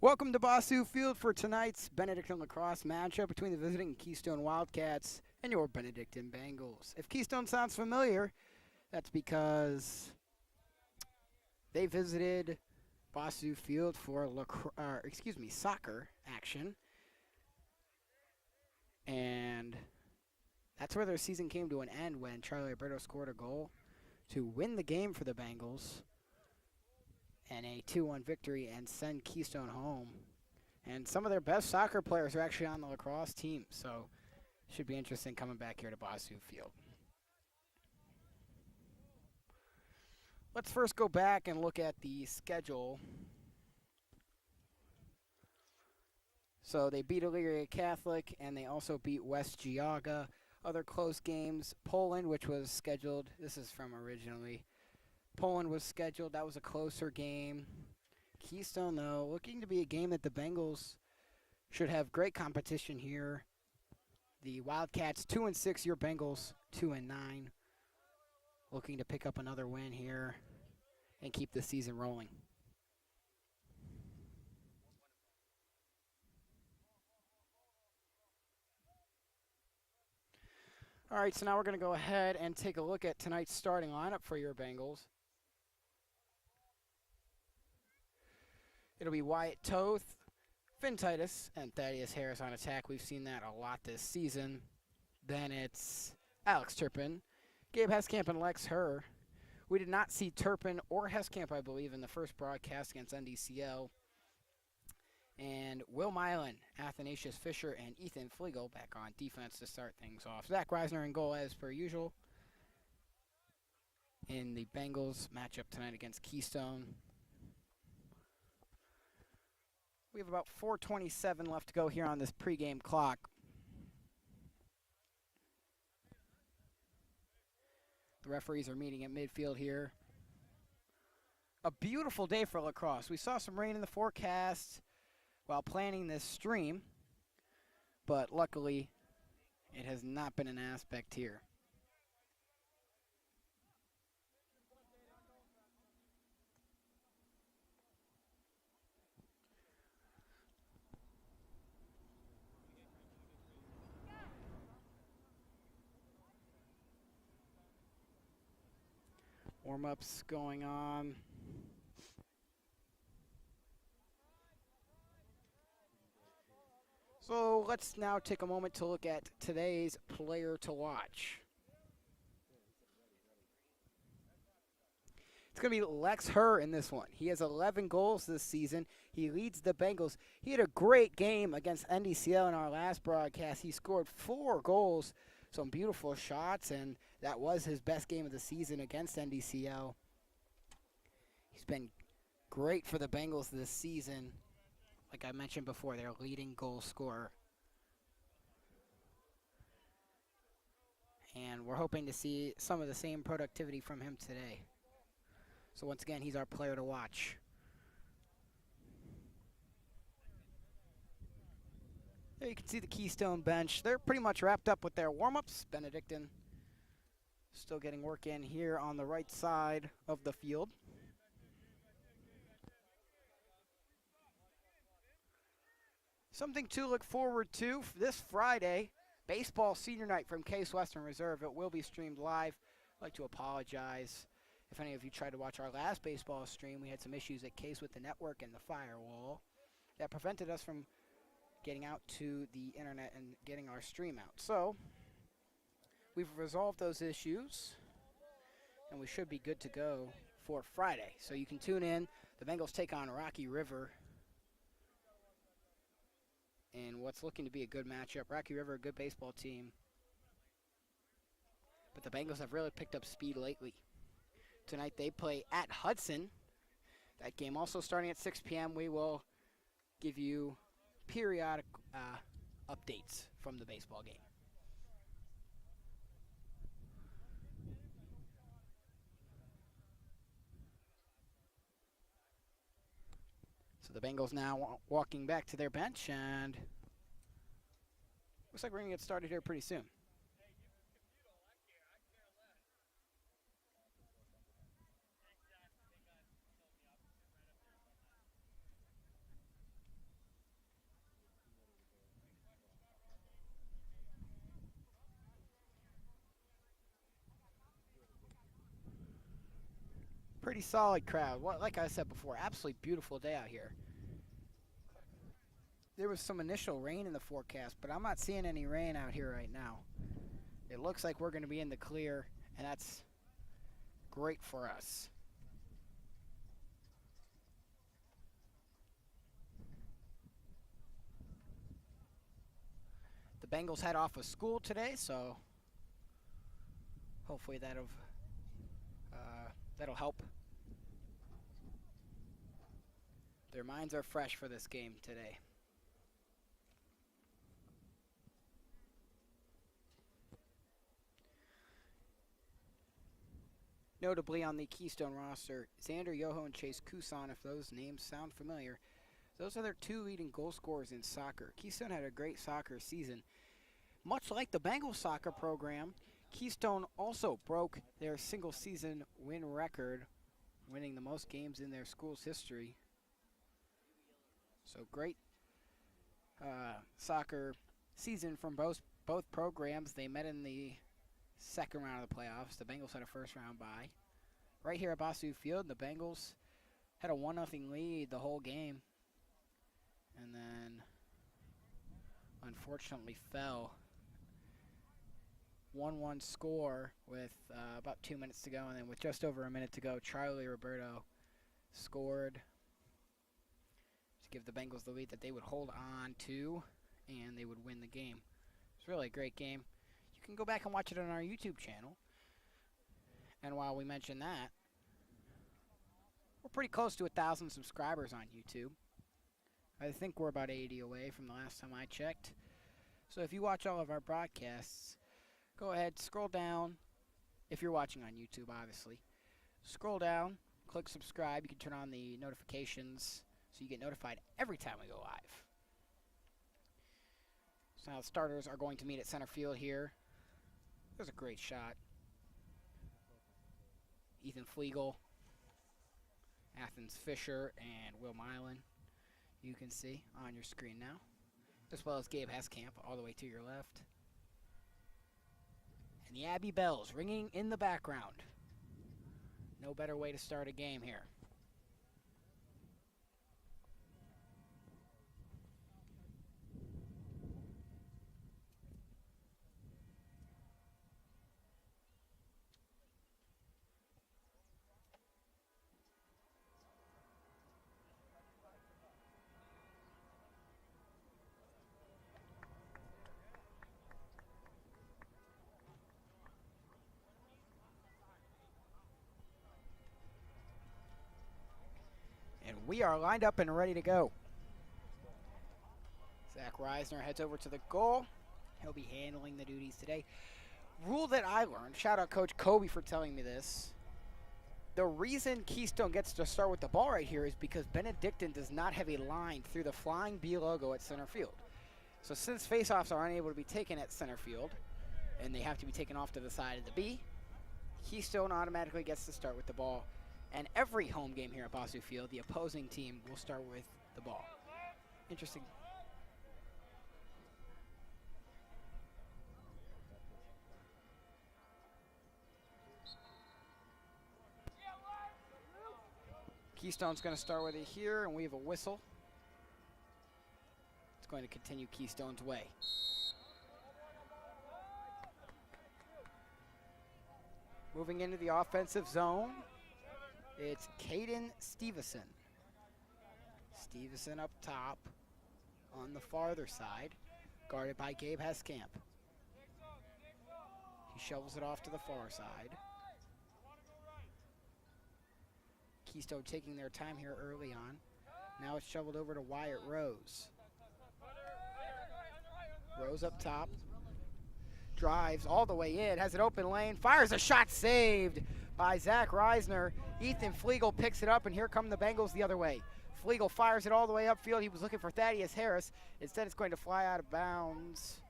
Welcome to Bossu Field for tonight's Benedictine Lacrosse matchup between the visiting Keystone Wildcats and your Benedictine Bengals. If Keystone sounds familiar, that's because they visited Bossu Field for soccer action, and that's where their season came to an end when Charlie Alberto scored a goal to win the game for the Bengals and a 2-1 victory and send Keystone home. And some of their best soccer players are actually on the lacrosse team, so should be interesting coming back here to Bossu Field. Let's first go back and look at the schedule. So they beat Elyria Catholic, and they also beat West Geauga. Other close games, Poland, which was scheduled. This is from originally. Poland was scheduled. That was a closer game. Keystone, though, looking to be a game that the Bengals should have great competition here. The Wildcats 2-6, your Bengals 2-9. Looking to pick up another win here and keep the season rolling. All right, so now we're going to go ahead and take a look at tonight's starting lineup for your Bengals. It'll be Wyatt Toth, Finn Titus, and Thaddeus Harris on attack. We've seen that a lot this season. Then it's Alex Turpin, Gabe Heskamp, and Lex Herr. We did not see Turpin or Heskamp, I believe, in the first broadcast against NDCL. And Will Milan, Athanasius Fisher, and Ethan Flegel back on defense to start things off. Zach Reisner in goal as per usual in the Bengals matchup tonight against Keystone. We have about 4:27 left to go here on this pregame clock. The referees are meeting at midfield here. A beautiful day for lacrosse. We saw some rain in the forecast while planning this stream, but luckily it has not been an aspect here. Warm-ups going on. So let's now take a moment to look at today's player to watch. It's going to be Lex Herr in this one. He has 11 goals this season. He leads the Bengals. He had a great game against NDCL in our last broadcast. He scored 4 goals, some beautiful shots, and that was his best game of the season against NDCL. He's been great for the Bengals this season. Like I mentioned before, their leading goal scorer. And we're hoping to see some of the same productivity from him today. So once again, he's our player to watch. There you can see the Keystone bench. They're pretty much wrapped up with their warm-ups. Benedictine still getting work in here on the right side of the field. Something to look forward to this Friday, baseball senior night from Case Western Reserve. It will be streamed live. I'd like to apologize if any of you tried to watch our last baseball stream. We had some issues at Case with the network and the firewall that prevented us from getting out to the internet and getting our stream out. So we've resolved those issues, and we should be good to go for Friday. So you can tune in. The Bengals take on Rocky River in what's looking to be a good matchup. Rocky River, a good baseball team. But the Bengals have really picked up speed lately. Tonight they play at Hudson. That game also starting at 6 p.m. We will give you periodic updates from the baseball game. So the Bengals now walking back to their bench, and looks like we're going to get started here pretty soon. pretty solid crowd. Like I said before, absolutely beautiful day out here. There was some initial rain in the forecast, but I'm not seeing any rain out here right now. It looks like we're going to be in the clear, and that's great for us. The Bengals head off of school today, so hopefully that'll help. Their minds are fresh for this game today. Notably on the Keystone roster, Xander Yoho and Chase Kusan, if those names sound familiar, those are their 2 leading goal scorers in soccer. Keystone had a great soccer season. Much like the Bengals soccer program, Keystone also broke their single-season win record, winning the most games in their school's history. So great soccer season from both programs. They met in the second round of the playoffs. The Bengals had a first-round bye. Right here at Bossu Field, the Bengals had a 1-0 lead the whole game, and then unfortunately fell. 1-1 score with about 2 minutes to go, and then with just over a minute to go, Charlie Roberto scored to give the Bengals the lead that they would hold on to, and they would win the game. It's really a great game. You can go back and watch it on our YouTube channel. And while we mention that, we're pretty close to 1,000 subscribers on YouTube. I think we're about 80 away from the last time I checked. So if you watch all of our broadcasts, go ahead, scroll down. If you're watching on YouTube, obviously. Scroll down, click subscribe. You can turn on the notifications so you get notified every time we go live. So now the starters are going to meet at center field here. There's a great shot. Ethan Flegel, Athens Fisher, and Will Milan. You can see on your screen now, as well as Gabe Heskamp all the way to your left. And the Abbey Bells ringing in the background. No better way to start a game here. We are lined up and ready to go. Zach Reisner heads over to the goal. He'll be handling the duties today. Rule that I learned, shout out Coach Kobe for telling me this. The reason Keystone gets to start with the ball right here is because Benedictine does not have a line through the flying B logo at center field. So since faceoffs are unable to be taken at center field, and they have to be taken off to the side of the B, Keystone automatically gets to start with the ball. And every home game here at Bossu Field, the opposing team will start with the ball. Interesting. Keystone's going to start with it here, and we have a whistle. It's going to continue Keystone's way. Moving into the offensive zone. It's Caden Stevenson. Stevenson up top on the farther side, guarded by Gabe Heskamp. He shovels it off to the far side. Keystone taking their time here early on. Now it's shoveled over to Wyatt Rose. Rose up top. Drives all the way in, has an open lane, fires a shot, saved by Zach Reisner. Ethan Flegel picks it up, and here come the Bengals the other way. Flegel fires it all the way upfield. He was looking for Thaddeus Harris. Instead, it's going to fly out of bounds.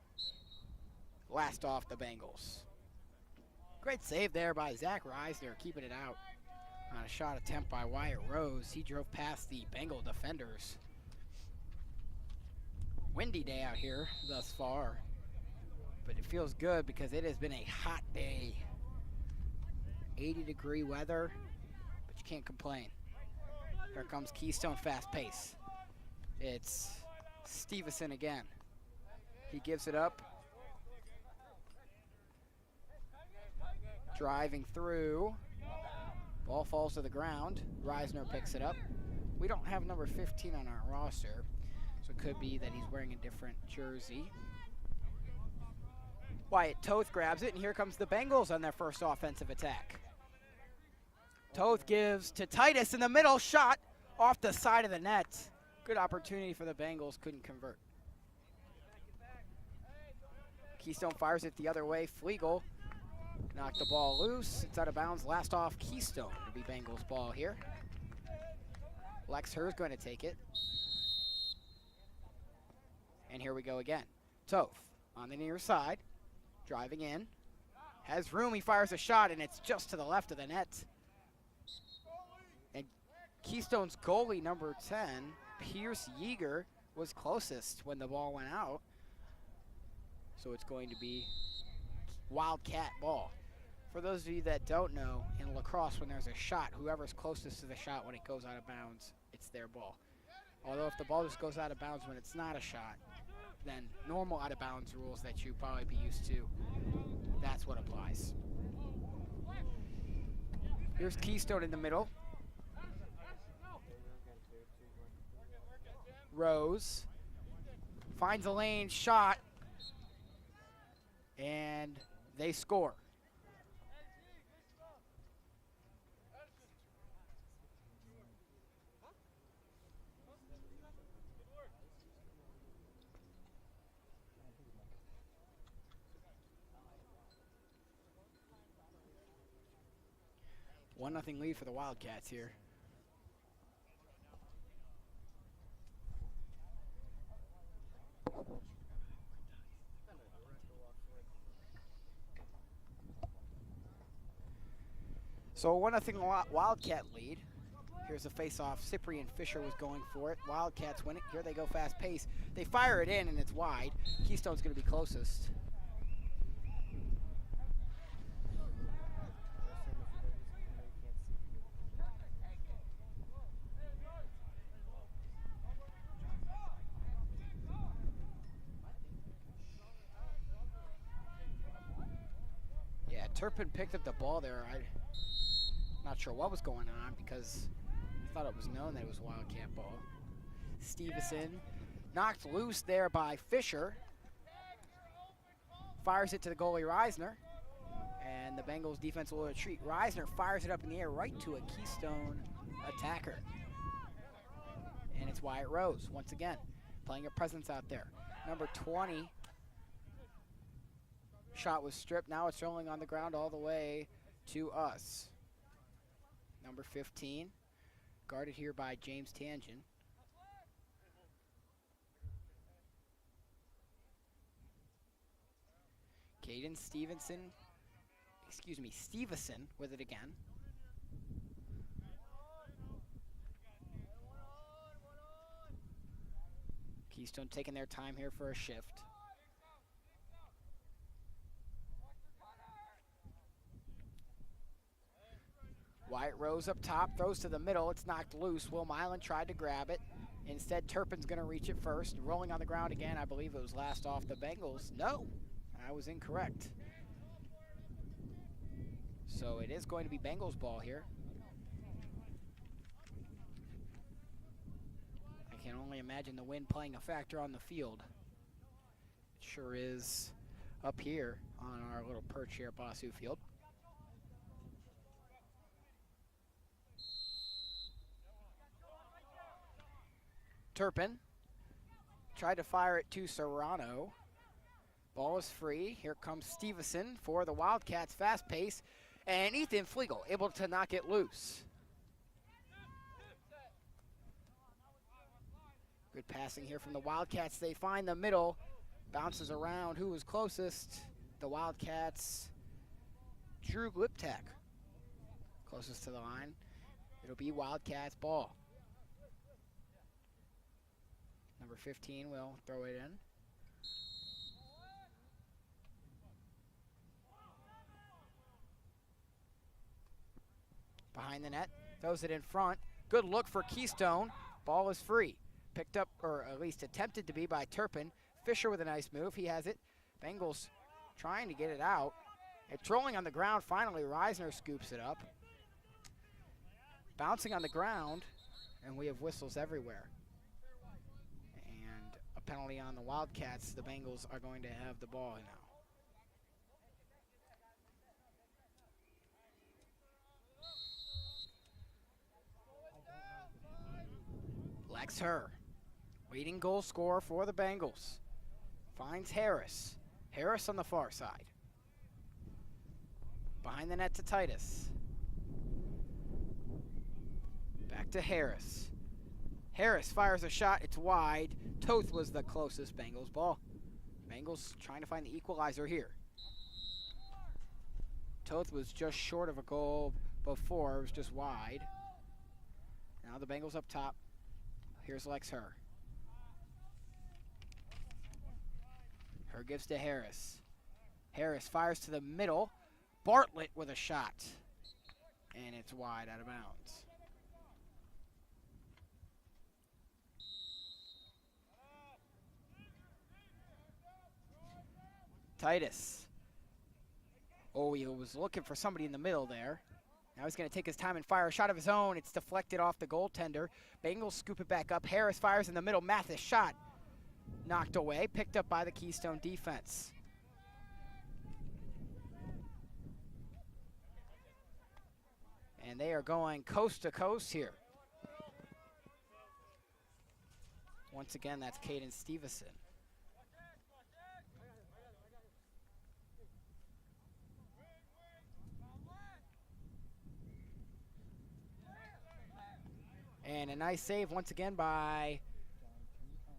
Last off the Bengals. Great save there by Zach Reisner, keeping it out on a shot attempt by Wyatt Rose. He drove past the Bengal defenders. Windy day out here thus far, but it feels good because it has been a hot day. 80-degree weather, but you can't complain. Here comes Keystone fast pace. It's Stevenson again. He gives it up. Driving through. Ball falls to the ground. Reisner picks it up. We don't have number 15 on our roster, so it could be that he's wearing a different jersey. Wyatt Toth grabs it, and here comes the Bengals on their first offensive attack. Toth gives to Titus in the middle, shot off the side of the net. Good opportunity for the Bengals, couldn't convert. Keystone fires it the other way. Flegel knocked the ball loose. It's out of bounds. Last off, Keystone. It'll be Bengals ball here. Lex Herr's going to take it. And here we go again. Toth on the near side, driving in. Has room, he fires a shot, and it's just to the left of the net. And Keystone's goalie, number 10, Pierce Yeager, was closest when the ball went out. So it's going to be Wildcat ball. For those of you that don't know, in lacrosse, when there's a shot, whoever's closest to the shot when it goes out of bounds, it's their ball. Although if the ball just goes out of bounds when it's not a shot, then normal out of bounds rules that you probably be used to, that's what applies. Here's Keystone in the middle. Rose finds a lane, shot, and they score. One nothing lead for the Wildcats here. So 1-0 Wildcat lead. Here's a face-off. Cyprian Fisher was going for it. Wildcats win it. Here they go fast pace. They fire it in and it's wide. Keystone's going to be closest. Yeah, Turpin picked up the ball there. I'm not sure what was going on because I thought it was known that it was Wildcat ball. Stevenson knocked loose there by Fisher. Fires it to the goalie Reisner. And the Bengals defense will retreat. Reisner fires it up in the air right to a Keystone attacker. And it's Wyatt Rose once again playing a presence out there. Number 20. Shot was stripped. Now it's rolling on the ground all the way to us. Number 15, guarded here by James Tangent. Caden Stevenson with it again. Keystone taking their time here for a shift. Wyatt Rose up top, throws to the middle. It's knocked loose. Will Milan tried to grab it. Instead, Turpin's going to reach it first. Rolling on the ground again. I believe it was last off the Bengals. No, I was incorrect. So it is going to be Bengals ball here. I can only imagine the wind playing a factor on the field. It sure is up here on our little perch here at Bossu Field. Turpin tried to fire it to Serrano. Ball is free. Here comes Stevenson for the Wildcats, fast pace. And Ethan Flegel able to knock it loose. Good passing here from the Wildcats. They find the middle. Bounces around. Who was closest? The Wildcats. Drew Gliptak. Closest to the line. It'll be Wildcats ball. Number 15 will throw it in. Behind the net, Throws it in front. Good look for Keystone. Ball is free. Picked up, or at least attempted to be, by Turpin. Fisher with a nice move. He has it. Bengals trying to get it out. It's rolling on the ground. Finally, Reisner scoops it up. Bouncing on the ground, and we have whistles everywhere. And a penalty on the Wildcats. The Bengals are going to have the ball now. Lex Herr, leading goal scorer for the Bengals, finds Harris. Harris on the far side. Behind the net to Titus. Back to Harris. Harris fires a shot. It's wide. Toth was the closest Bengals ball. Bengals trying to find the equalizer here. Toth was just short of a goal before. It was just wide. Now the Bengals up top. Here's Lex Herr. Herr gives to Harris. Harris fires to the middle. Bartlett with a shot. And it's wide out of bounds. Titus. Oh, he was looking for somebody in the middle there. Now he's going to take his time and fire a shot of his own. It's deflected off the goaltender. Bengals scoop it back up. Harris fires in the middle. Mathis shot knocked away. Picked up by the Keystone defense. And they are going coast to coast here. Once again, that's Caden Stevenson. And a nice save once again by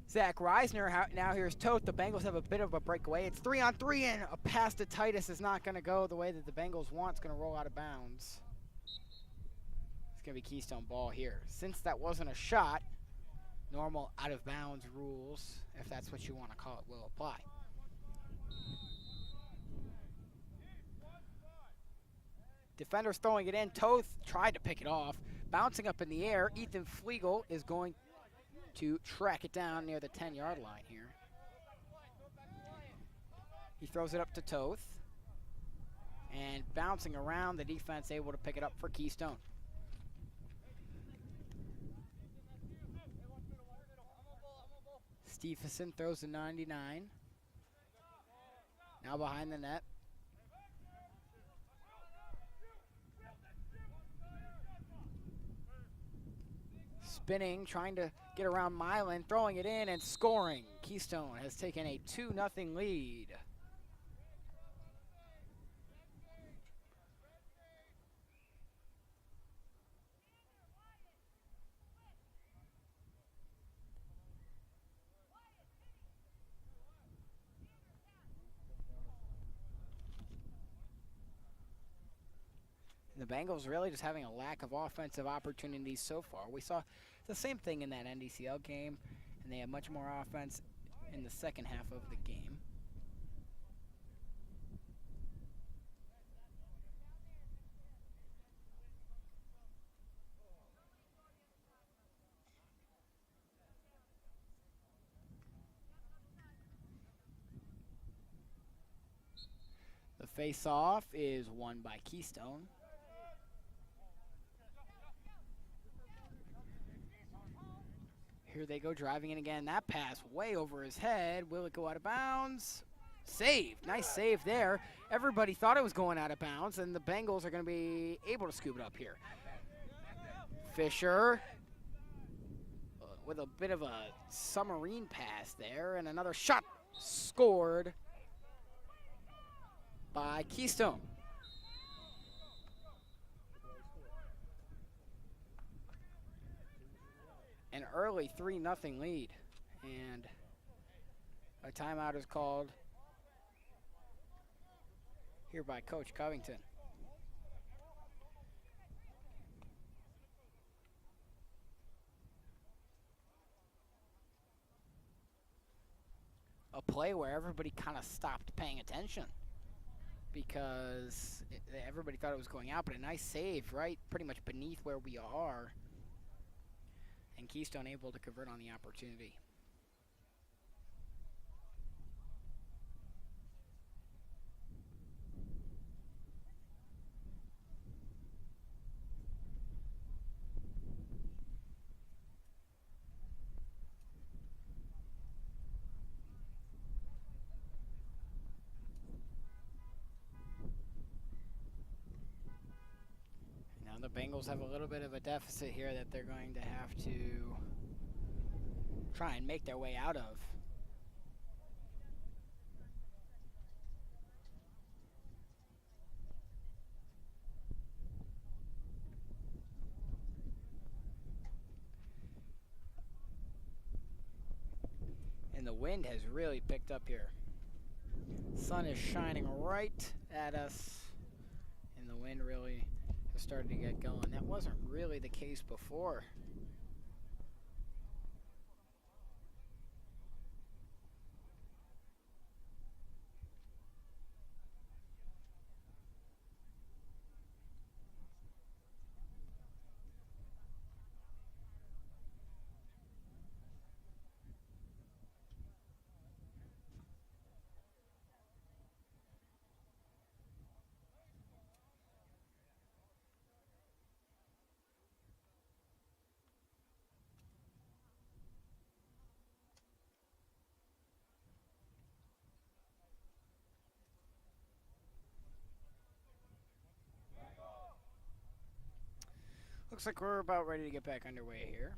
Zach Reisner. Now here's Toth. The Bengals have a bit of a breakaway. It's 3-on-3, and a pass to Titus is not going to go the way that the Bengals want. It's going to roll out of bounds. It's going to be Keystone ball here. Since that wasn't a shot, normal out-of-bounds rules, if that's what you want to call it, will apply. Defenders throwing it in. Toth tried to pick it off. Bouncing up in the air, Ethan Flegel is going to track it down near the 10-yard line here. He throws it up to Toth. And bouncing around, the defense able to pick it up for Keystone. Stephenson throws the 99. Now behind the net. Spinning, trying to get around Milan, throwing it in and scoring. Keystone has taken a 2-0 lead. The Bengals really just having a lack of offensive opportunities so far. We saw the same thing in that NDCL game, and they had much more offense in the second half of the game. The face-off is won by Keystone. Here they go driving in again. That pass way over his head. Will it go out of bounds? Saved. Nice save there. Everybody thought it was going out of bounds, and the Bengals are going to be able to scoop it up here. Fisher with a bit of a submarine pass there, and another shot scored by Keystone. An early 3-0 lead, and a timeout is called here by Coach Covington. A play where everybody kind of stopped paying attention. because everybody thought it was going out, but a nice save right pretty much beneath where we are. And Keystone able to convert on the opportunity. The Bengals have a little bit of a deficit here that they're going to have to try and make their way out of. And the wind has really picked up here. Sun is shining right at us, and the wind really has started to get going. That wasn't really the case before. Looks like we're about ready to get back underway here.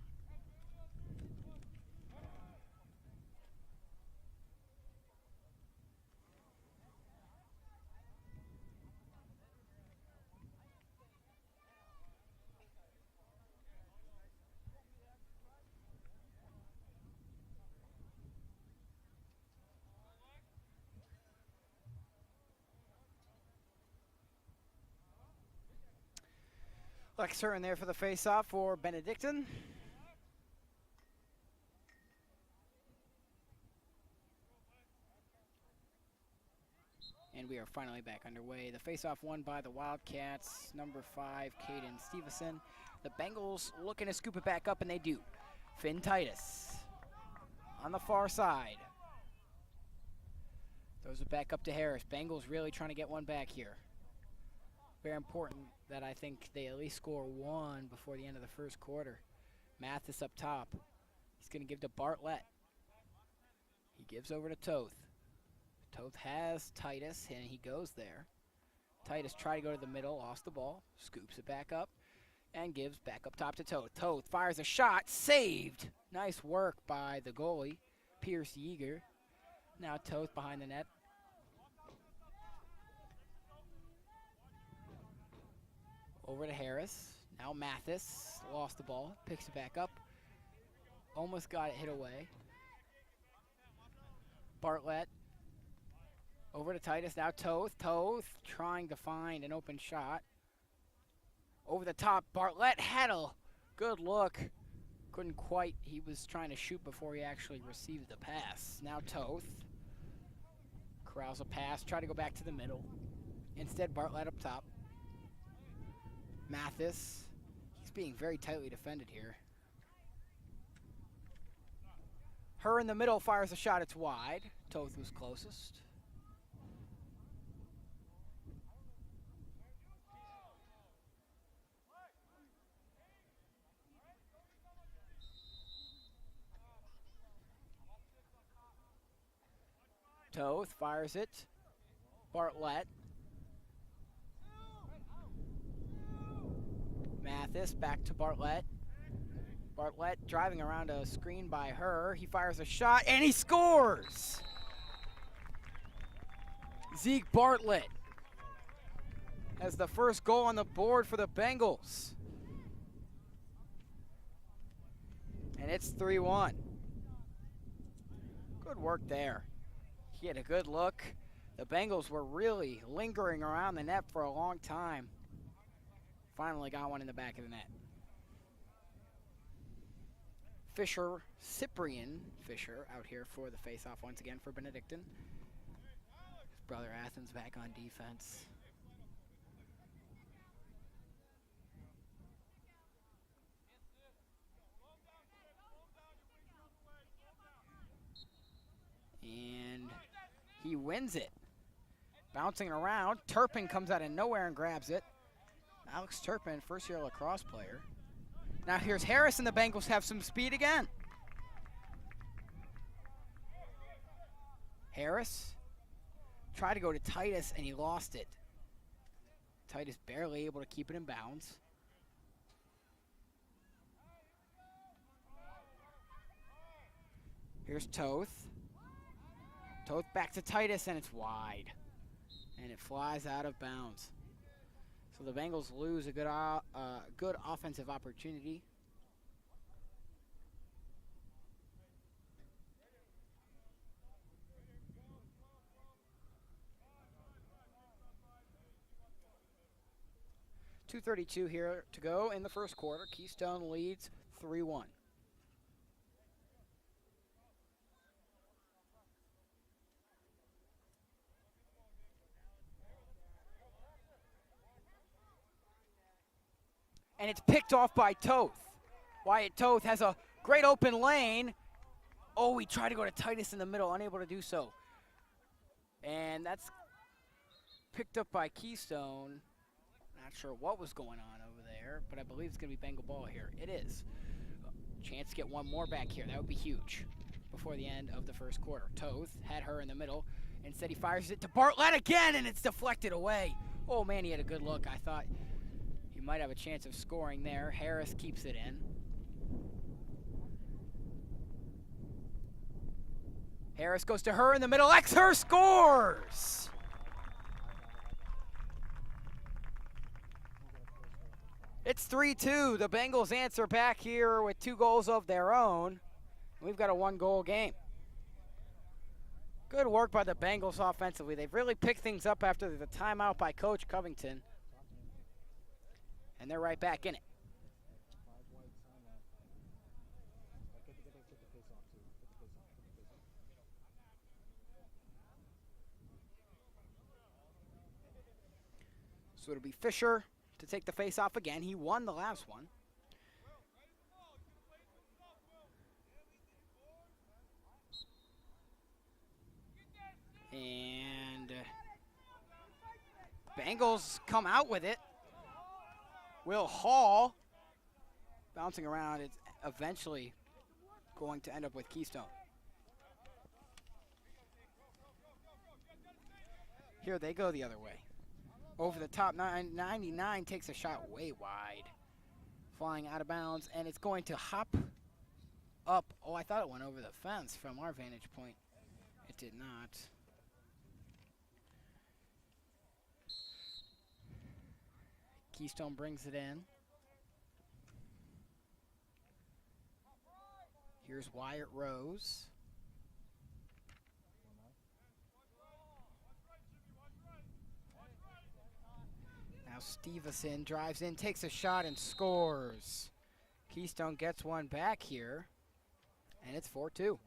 Lexer in there for the face-off for Benedictine. And we are finally back underway. The face-off won by the Wildcats, number 5, Caden Stevenson. The Bengals looking to scoop it back up, and they do. Finn Titus on the far side. Throws it back up to Harris. Bengals really trying to get one back here. Very important that I think they at least score one before the end of the first quarter. Mathis up top. He's going to give to Bartlett. He gives over to Toth. Toth has Titus, and he goes there. Titus tried to go to the middle, lost the ball, scoops it back up, and gives back up top to Toth. Toth fires a shot, saved. Nice work by the goalie, Pierce Yeager. Now Toth behind the net. Over to Harris. Now Mathis lost the ball, picks it back up. Almost got it hit away. Bartlett. Over to Titus. Now Toth. Toth trying to find an open shot. Over the top. Bartlett had a good look. Couldn't quite. He was trying to shoot before he actually received the pass. Now Toth. Corrals a pass. Try to go back to the middle. Instead, Bartlett up top. Mathis, he's being very tightly defended here. Her in the middle fires a shot, it's wide. Toth was closest. Toth fires it. Bartlett. Mathis back to Bartlett. Bartlett driving around a screen by her. He fires a shot and he scores! Zeke Bartlett has the first goal on the board for the Bengals. And it's 3-1. Good work there. He had a good look. The Bengals were really lingering around the net for a long time. Finally got one in the back of the net. Cyprian Fisher out here for the face-off once again for Benedictine. Brother Athens back on defense. And he wins it. Bouncing around. Turpin comes out of nowhere and grabs it. Alex Turpin, first-year lacrosse player. Now here's Harris, and the Bengals have some speed again. Harris tried to go to Titus, and he lost it. Titus barely able to keep it in bounds. Here's Toth. Toth back to Titus, and it's wide. And it flies out of bounds. So the Bengals lose a good offensive opportunity. .232 here to go in the first quarter. Keystone leads 3-1. And it's picked off by Toth. Wyatt Toth has a great open lane. Oh, he tried to go to Titus in the middle, unable to do so. And that's picked up by Keystone. Not sure what was going on over there, but I believe it's going to be Bengal ball here. It is. Chance to get one more back here. That would be huge before the end of the first quarter. Toth had her in the middle. Instead, he fires it to Bartlett again, and it's deflected away. Oh, man, he had a good look. I thought he might have a chance of scoring there. Harris keeps it in. Harris goes to her in the middle. Exher scores! It's 3-2. The Bengals answer back here with 2 goals of their own. We've got a 1-goal game. Good work by the Bengals offensively. They've really picked things up after the timeout by Coach Covington. And they're right back in it. So it'll be Fisher to take the face off again. He won the last one. And Bengals come out with it. Will Hall bouncing around. It's eventually going to end up with Keystone. Here they go the other way. Over the top, 99 takes a shot way wide. Flying out of bounds, and it's going to hop up. Oh, I thought it went over the fence from our vantage point. It did not. Keystone brings it in. Here's Wyatt Rose. Now Stevenson drives in, takes a shot, and scores. Keystone gets one back here, and it's 4-2.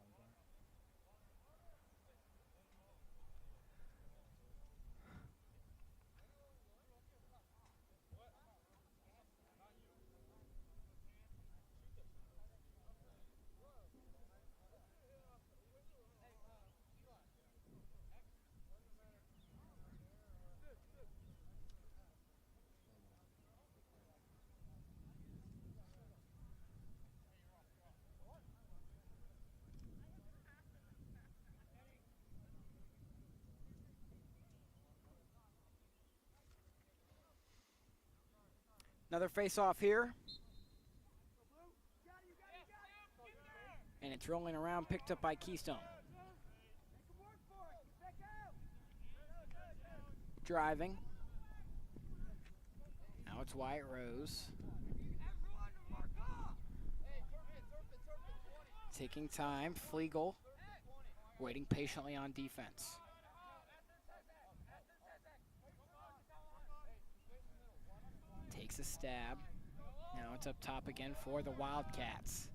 Another face-off here. And it's rolling around, picked up by Keystone. Driving. Now it's Wyatt Rose. Taking time, Flegel waiting patiently on defense. Takes a stab. Now it's up top again for the Wildcats.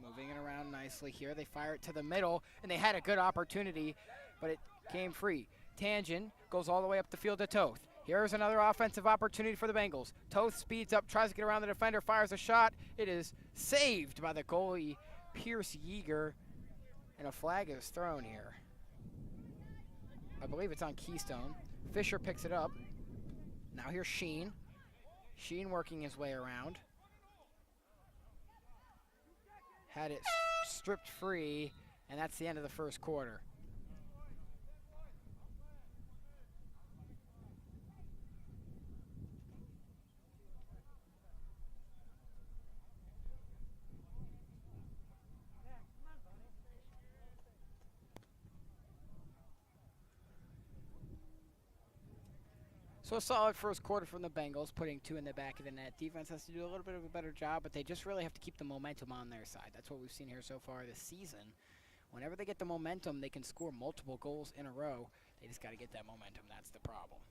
Moving it around nicely here. They fire it to the middle, and they had a good opportunity, but it came free. Tangent goes all the way up the field to Toth. Here's another offensive opportunity for the Bengals. Toth speeds up, tries to get around the defender, fires a shot. It is saved by the goalie, Pierce Yeager, and a flag is thrown here. I believe it's on Keystone. Fisher picks it up. Now here's Sheen. Sheen working his way around. Had it stripped free, and that's the end of the first quarter. So a solid first quarter from the Bengals, putting 2 in the back of the net. Defense has to do a little bit of a better job, but they just really have to keep the momentum on their side. That's what we've seen here so far this season. Whenever they get the momentum, they can score multiple goals in a row. They just got to get that momentum. That's the problem.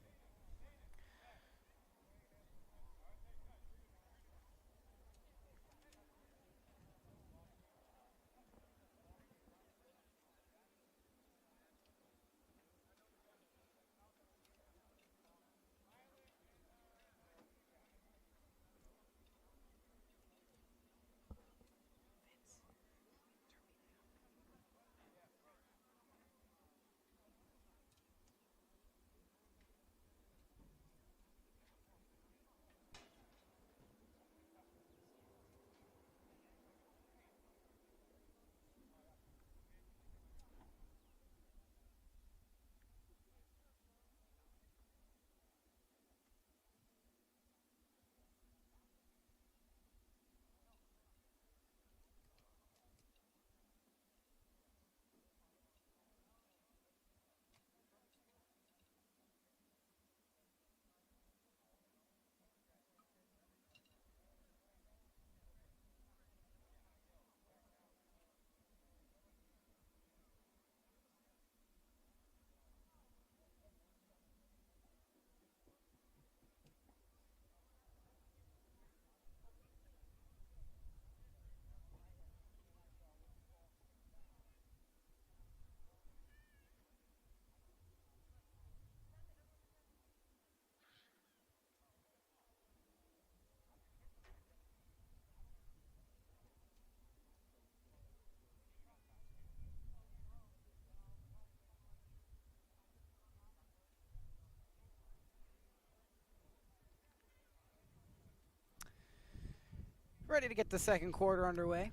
Ready to get the second quarter underway.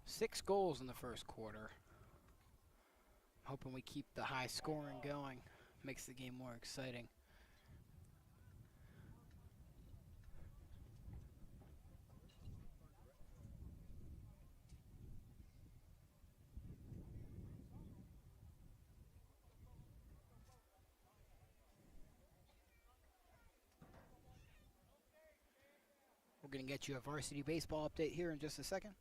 Six goals in the first quarter. Hoping we keep the high scoring going. Makes the game more exciting. We're going to get you a varsity baseball update here in just a second.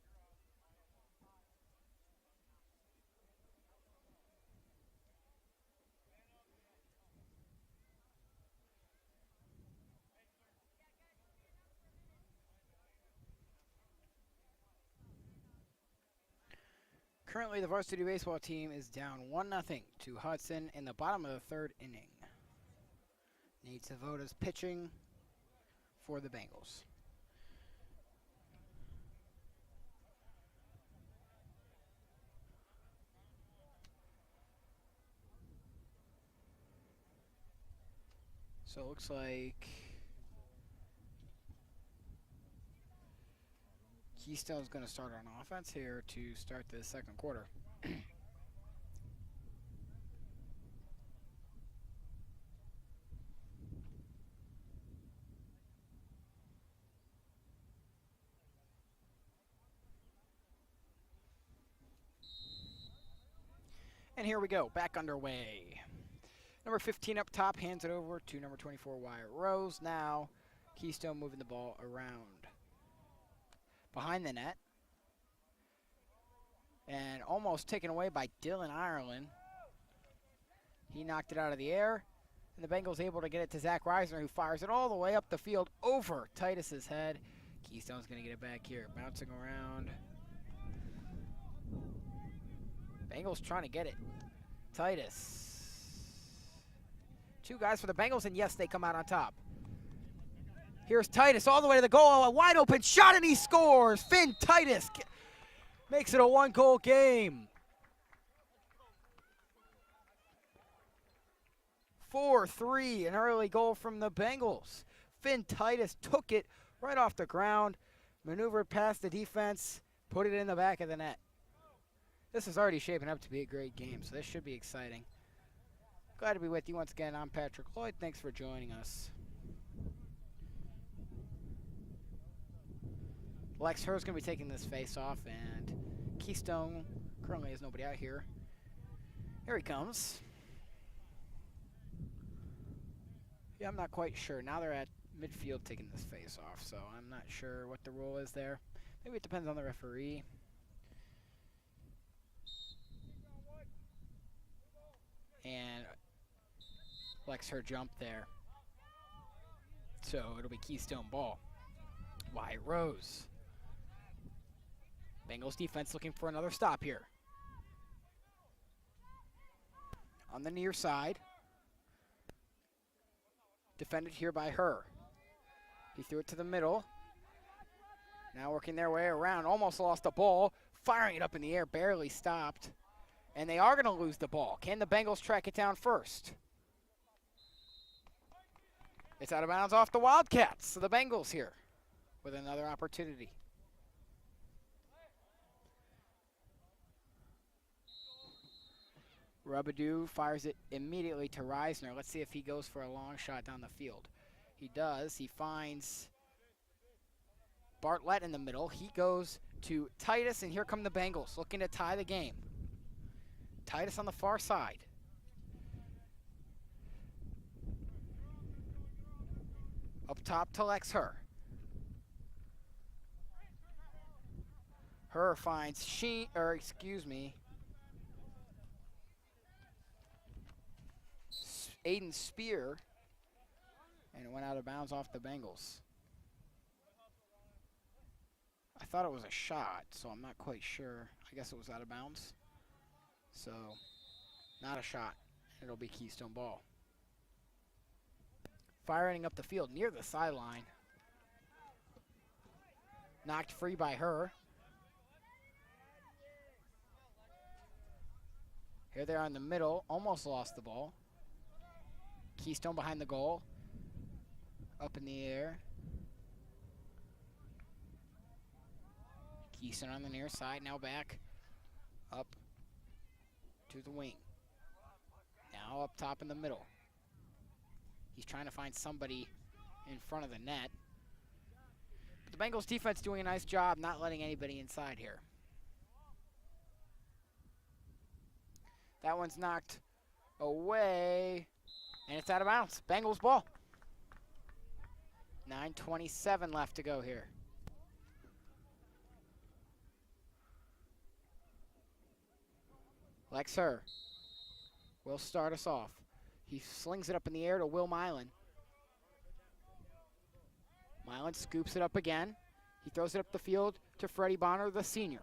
Currently, the varsity baseball team is down 1-0 to Hudson in the bottom of the third inning. Nate Savoda's pitching for the Bengals. So it looks like Keystone's going to start on offense here to start the second quarter. And here we go, back underway. Number 15 up top, hands it over to number 24, Wyatt Rose. Now, Keystone moving the ball around behind the net. And almost taken away by Dylan Ireland. He knocked it out of the air. And the Bengals able to get it to Zach Reisner, who fires it all the way up the field over Titus's head. Keystone's going to get it back here, bouncing around. Bengals trying to get it. Titus. 2 guys for the Bengals, and yes, they come out on top. Here's Titus all the way to the goal. A wide open shot, and he scores. Finn Titus makes it a 1-goal game. 4-3, an early goal from the Bengals. Finn Titus took it right off the ground, maneuvered past the defense, put it in the back of the net. This is already shaping up to be a great game, so this should be exciting. Glad to be with you once again. I'm Patrick Lloyd. Thanks for joining us. Lex Herr's going to be taking this face off, and Keystone currently has nobody out here. Here he comes. Yeah, I'm not quite sure. Now they're at midfield taking this face off, so I'm not sure what the rule is there. Maybe it depends on the referee. And Lex Herr jumped there. So it'll be Keystone ball. Wyatt Rose. Bengals defense looking for another stop here. On the near side. Defended here by Herr. He threw it to the middle. Now working their way around. Almost lost the ball. Firing it up in the air. Barely stopped. And they are going to lose the ball. Can the Bengals track it down first? It's out of bounds off the Wildcats. So the Bengals here with another opportunity. Rubadou fires it immediately to Reisner. Let's see if he goes for a long shot down the field. He does. He finds Bartlett in the middle. He goes to Titus, and here come the Bengals looking to tie the game. Titus on the far side. Up top to Lex Herr. Herr finds Aiden Spear, and it went out of bounds off the Bengals. I thought it was a shot, so I'm not quite sure. I guess it was out of bounds. So, not a shot. It'll be Keystone ball. Firing up the field near the sideline. Knocked free by Herr. Here they are in the middle. Almost lost the ball. Keystone behind the goal. Up in the air. Keystone on the near side. Now back. Up to the wing. Now up top in the middle. He's trying to find somebody in front of the net. But the Bengals defense doing a nice job not letting anybody inside here. That one's knocked away. And it's out of bounds. Bengals ball. 9:27 left to go here. Lex Herr will start us off. He slings it up in the air to Will Milan. Milan scoops it up again. He throws it up the field to Freddie Bonner, the senior.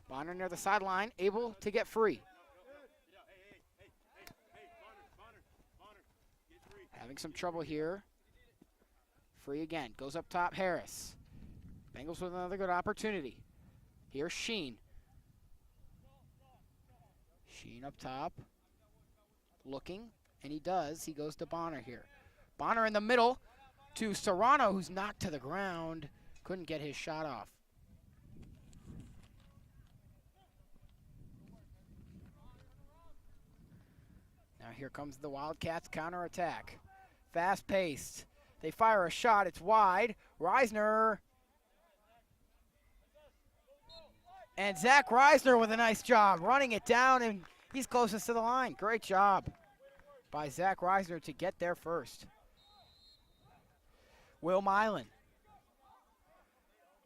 Bonner near the sideline, able to get free. Having some trouble here. Free again. Goes up top, Harris. Bengals with another good opportunity. Here's Sheen. Sheen up top. Looking, and he does. He goes to Bonner here. Bonner in the middle to Serrano, who's knocked to the ground. Couldn't get his shot off. Now here comes the Wildcats counterattack. Fast-paced. They fire a shot. It's wide. Reisner. And Zach Reisner with a nice job running it down, and he's closest to the line. Great job by Zach Reisner to get there first. Will Milan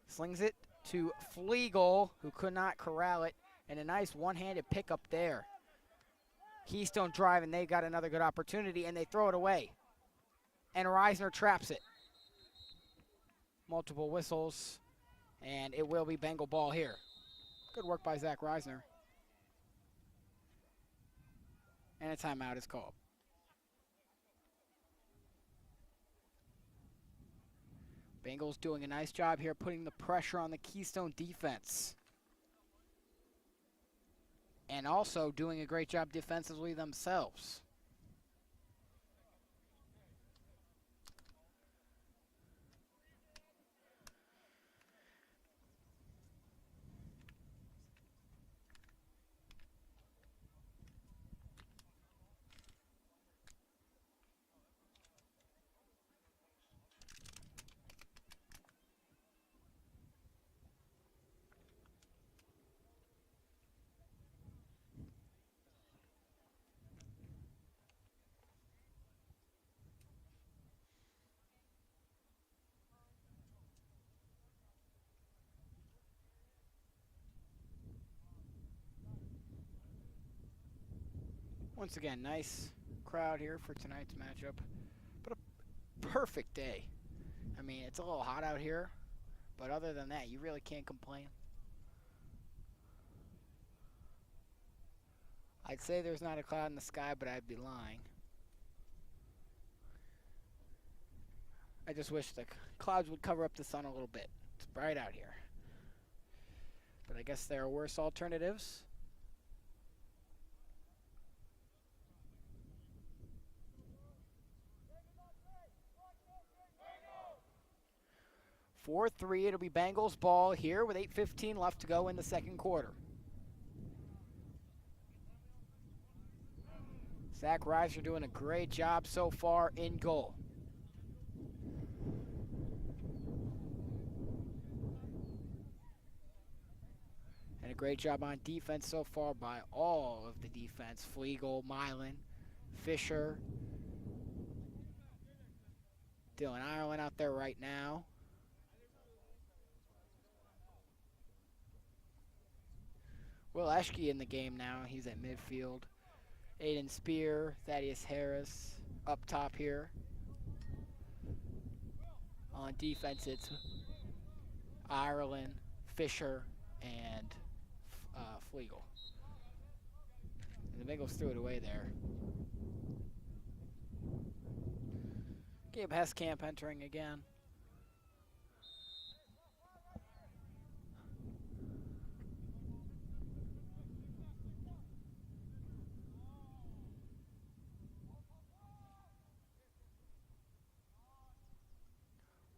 slings it to Flegel, who could not corral it, and a nice one-handed pickup there. Keystone drive, and they got another good opportunity, and they throw it away. And Reisner traps it. Multiple whistles, and it will be Bengal ball here. Good work by Zach Reisner. And a timeout is called. Bengals doing a nice job here putting the pressure on the Keystone defense. And also doing a great job defensively themselves. Once again, nice crowd here for tonight's matchup. But a perfect day. I mean, it's a little hot out here, but other than that, you really can't complain. I'd say there's not a cloud in the sky, but I'd be lying. I just wish the clouds would cover up the sun a little bit. It's bright out here. But I guess there are worse alternatives. 4-3, it'll be Bengals ball here with 8:15 left to go in the second quarter. Zach Reiser doing a great job so far in goal. And a great job on defense so far by all of the defense. Flegel, Milan, Fisher, Dylan Ireland out there right now. Will Eschke in the game now. He's at midfield. Aiden Spear, Thaddeus Harris up top here. On defense, it's Ireland, Fisher, and Flegel. And the Bengals threw it away there. Gabe Heskamp entering again.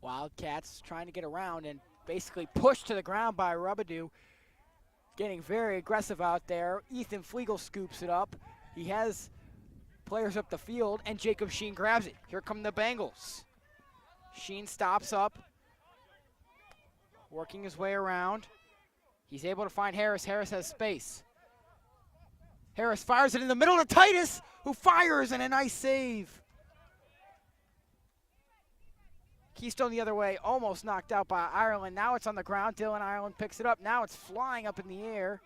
Wildcats trying to get around and basically pushed to the ground by Rubadou. Getting very aggressive out there. Ethan Flegel scoops it up. He has players up the field, and Jacob Sheen grabs it. Here come the Bengals. Sheen stops up, working his way around. He's able to find Harris. Harris has space. Harris fires it in the middle to Titus, who fires, and a nice save. Keystone the other way, almost knocked out by Ireland. Now it's on the ground. Dylan Ireland picks it up. Now it's flying up in the air.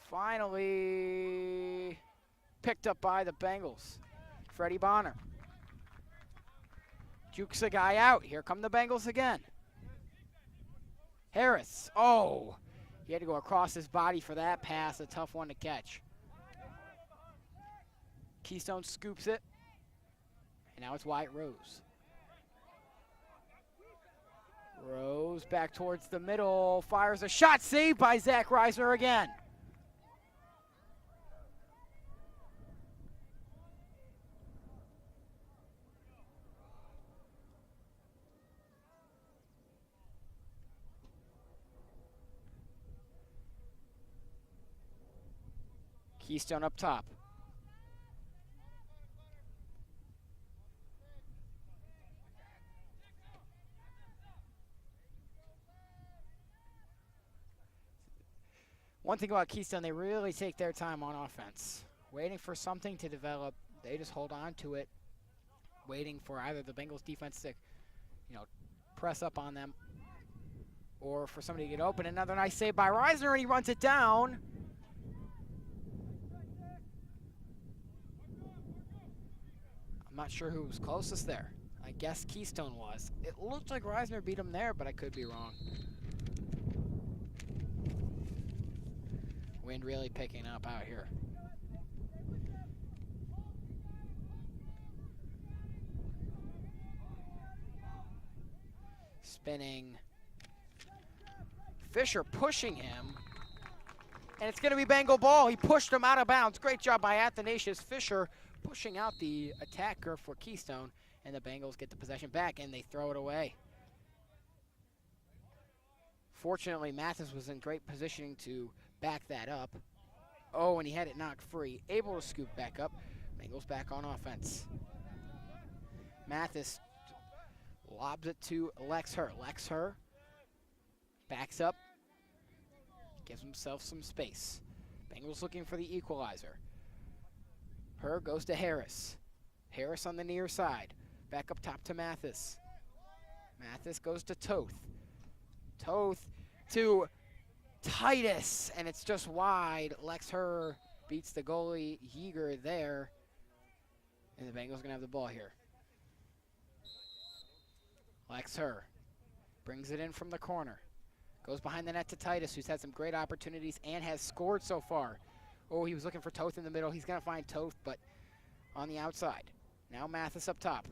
Finally picked up by the Bengals. Freddie Bonner. Jukes a guy out. Here come the Bengals again. Harris. Oh, he had to go across his body for that pass. A tough one to catch. Keystone scoops it. And now it's Wyatt Rose. Rose back towards the middle, fires a shot, saved by Zach Reisner again. Keystone up top. One thing about Keystone, they really take their time on offense. Waiting for something to develop, they just hold on to it, waiting for either the Bengals defense to, press up on them, or for somebody to get open. Another nice save by Reisner, and he runs it down. I'm not sure who was closest there. I guess Keystone was. It looked like Reisner beat him there, but I could be wrong. Wind really picking up out here. spinning. Fisher pushing him. And it's going to be Bengal ball. He pushed him out of bounds. Great job by Athanasius Fisher pushing out the attacker for Keystone. And the Bengals get the possession back, and they throw it away. Fortunately, Mathis was in great positioning to back that up. Oh, and he had it knocked free. Able to scoop back up. Bengals back on offense. Mathis lobs it to Lex Herr. Lex Herr backs up. Gives himself some space. Bengals looking for the equalizer. Herr goes to Harris. Harris on the near side. Back up top to Mathis. Mathis goes to Toth. Toth to Titus, and it's just wide. Lex Herr beats the goalie Yeager there. And the Bengals are going to have the ball here. Lex Herr brings it in from the corner. Goes behind the net to Titus, who's had some great opportunities and has scored so far. Oh, he was looking for Toth in the middle. He's going to find Toth, but on the outside. Now Mathis up top.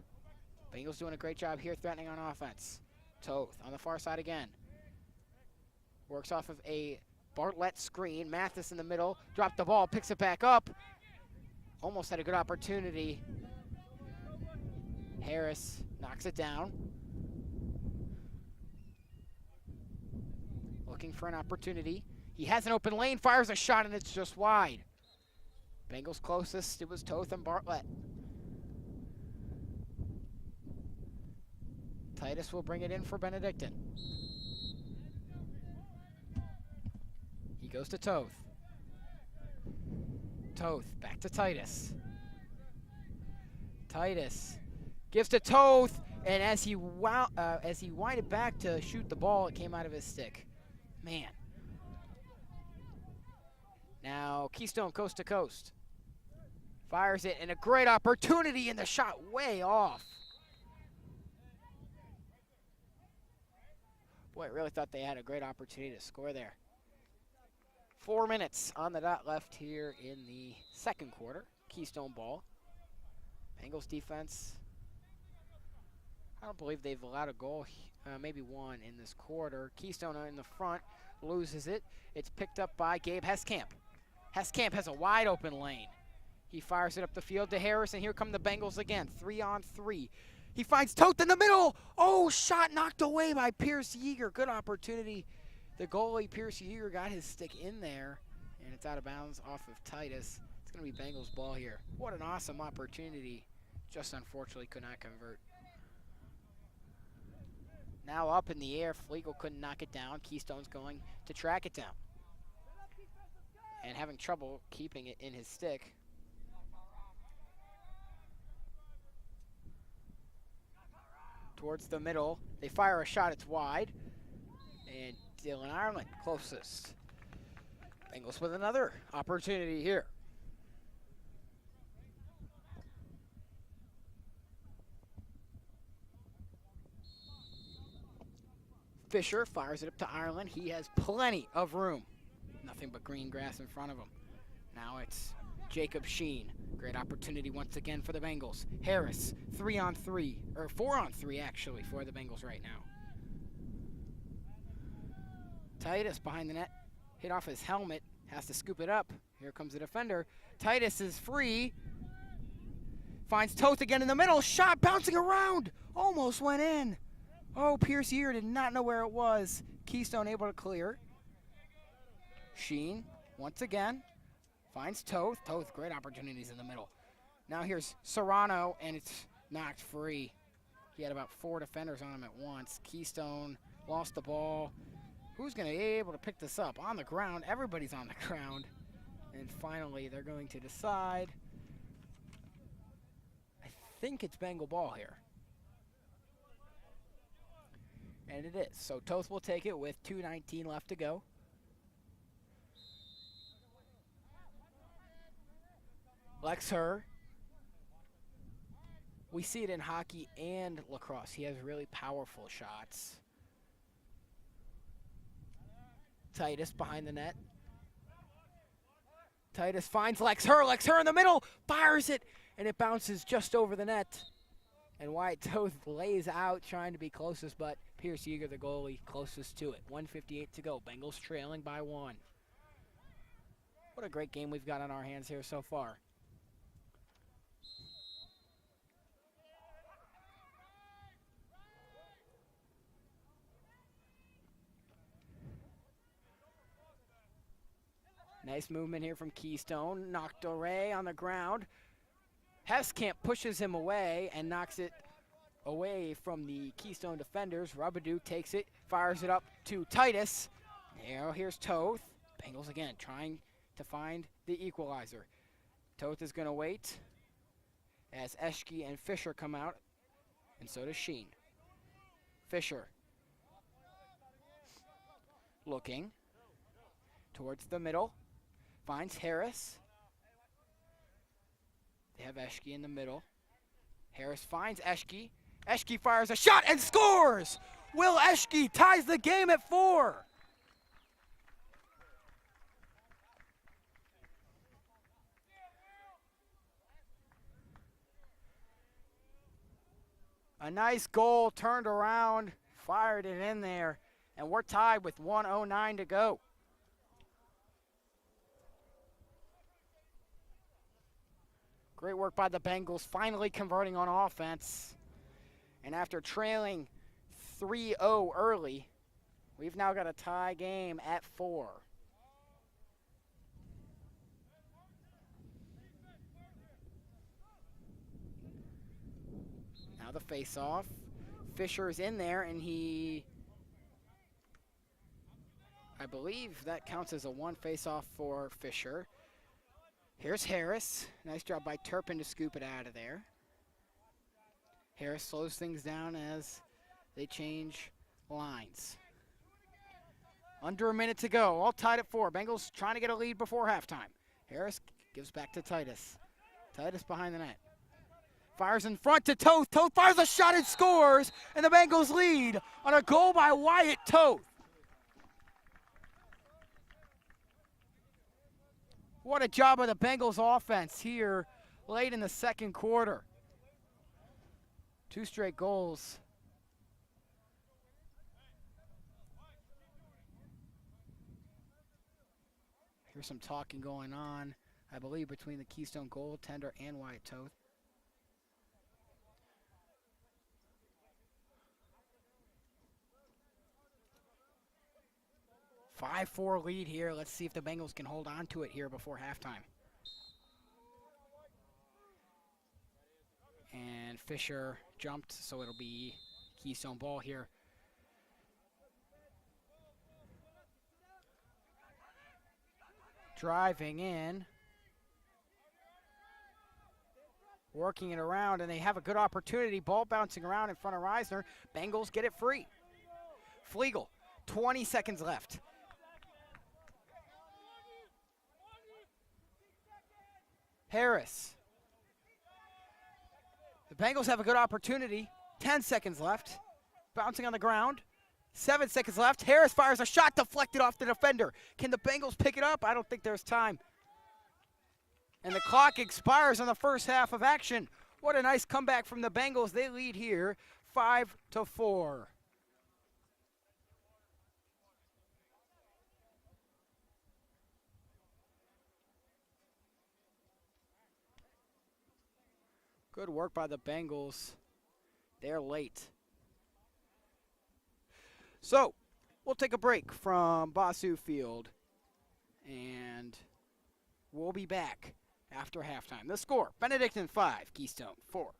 Bengals doing a great job here threatening on offense. Toth on the far side again. Works off of a Bartlett screen. Mathis in the middle. Dropped the ball, picks it back up. Almost had a good opportunity. Harris knocks it down. Looking for an opportunity. He has an open lane, fires a shot, and it's just wide. Bengals closest, it was Toth and Bartlett. Titus will bring it in for Benedictine. He goes to Toth. Toth, back to Titus. Titus gives to Toth, and as he winded back to shoot the ball, it came out of his stick. Man. Now Keystone coast to coast. Fires it, and a great opportunity, and the shot way off. Boy, I really thought they had a great opportunity to score there. 4 minutes on the dot left here in the second quarter. Keystone ball. Bengals defense. I don't believe they've allowed a goal, maybe one in this quarter. Keystone in the front, loses it. It's picked up by Gabe Heskamp. Heskamp has a wide open lane. He fires it up the field to Harris, and here come the Bengals again, 3-on-3. He finds Toth in the middle. Oh, shot knocked away by Pierce Yeager. Good opportunity. The goalie, Pierce Yeager, got his stick in there, and it's out of bounds off of Titus. It's going to be Bengals ball here. What an awesome opportunity. Just unfortunately could not convert. Now up in the air, Flegel couldn't knock it down. Keystone's going to track it down. And having trouble keeping it in his stick. Towards the middle. They fire a shot, it's wide. And Dylan Ireland closest. Bengals with another opportunity here. Fisher fires it up to Ireland. He has plenty of room. Nothing but green grass in front of him. Now it's Jacob Sheen. Great opportunity once again for the Bengals. Harris, 3-on-3, or 4-on-3 actually for the Bengals right now. Titus behind the net, hit off his helmet, has to scoop it up. Here comes the defender. Titus is free. Finds Toth again in the middle. Shot bouncing around. Almost went in. Oh, Pierce Yeager did not know where it was. Keystone able to clear. Sheen, once again, finds Toth. Toth, great opportunities in the middle. Now here's Serrano, and it's knocked free. He had about 4 defenders on him at once. Keystone lost the ball. Who's going to be able to pick this up? On the ground. Everybody's on the ground. And finally, they're going to decide. I think it's Bengal ball here. And it is. So Toth will take it with 2:19 left to go. Lex Herr. We see it in hockey and lacrosse. He has really powerful shots. Titus behind the net. Titus finds Lex Herr. Lex Herr in the middle. Fires it. And it bounces just over the net. And Wyatt Toth lays out trying to be closest, but Pierce Yeager, the goalie, closest to it. 1:58 to go. Bengals trailing by 1. What a great game we've got on our hands here so far. Nice movement here from Keystone. Knocked away on the ground. Heskamp pushes him away and knocks it away from the Keystone defenders. Rubadou takes it, fires it up to Titus. Here's Toth. Bengals again trying to find the equalizer. Toth is going to wait as Eschke and Fisher come out, and so does Sheen. Fisher looking towards the middle, finds Harris. They have Eschke in the middle. Harris finds Eschke. Eschke fires a shot and scores! Will Eschke ties the game at 4. A nice goal, turned around, fired it in there, and we're tied with 1:09 to go. Great work by the Bengals, finally converting on offense. And after trailing 3-0 early, we've now got a tie game at 4. Now the face-off. Fisher's in there, and I believe that counts as a 1 face-off for Fisher. Here's Harris. Nice job by Turpin to scoop it out of there. Harris slows things down as they change lines. Under a minute to go, all tied at 4. Bengals trying to get a lead before halftime. Harris gives back to Titus. Titus behind the net. Fires in front to Toth. Toth fires a shot and scores, and the Bengals lead on a goal by Wyatt Toth. What a job of the Bengals offense here late in the second quarter. 2 straight goals. Here's some talking going on, I believe, between the Keystone goaltender and Wyatt Toth. A 5-4 lead here. Let's see if the Bengals can hold on to it here before halftime. And Fisher jumped, so it'll be Keystone ball here. Driving in. Working it around, and they have a good opportunity. Ball bouncing around in front of Reisner. Bengals get it free. Flegel, 20 seconds left. Harris. The Bengals have a good opportunity. 10 seconds left. Bouncing on the ground. 7 seconds left. Harris fires a shot deflected off the defender. Can the Bengals pick it up? I don't think there's time. And the clock expires on the first half of action. What a nice comeback from the Bengals. They lead here 5-4. Good work by the Bengals. They're late. So, we'll take a break from Bossu Field, and we'll be back after halftime. The score, Benedictine 5, Keystone 4.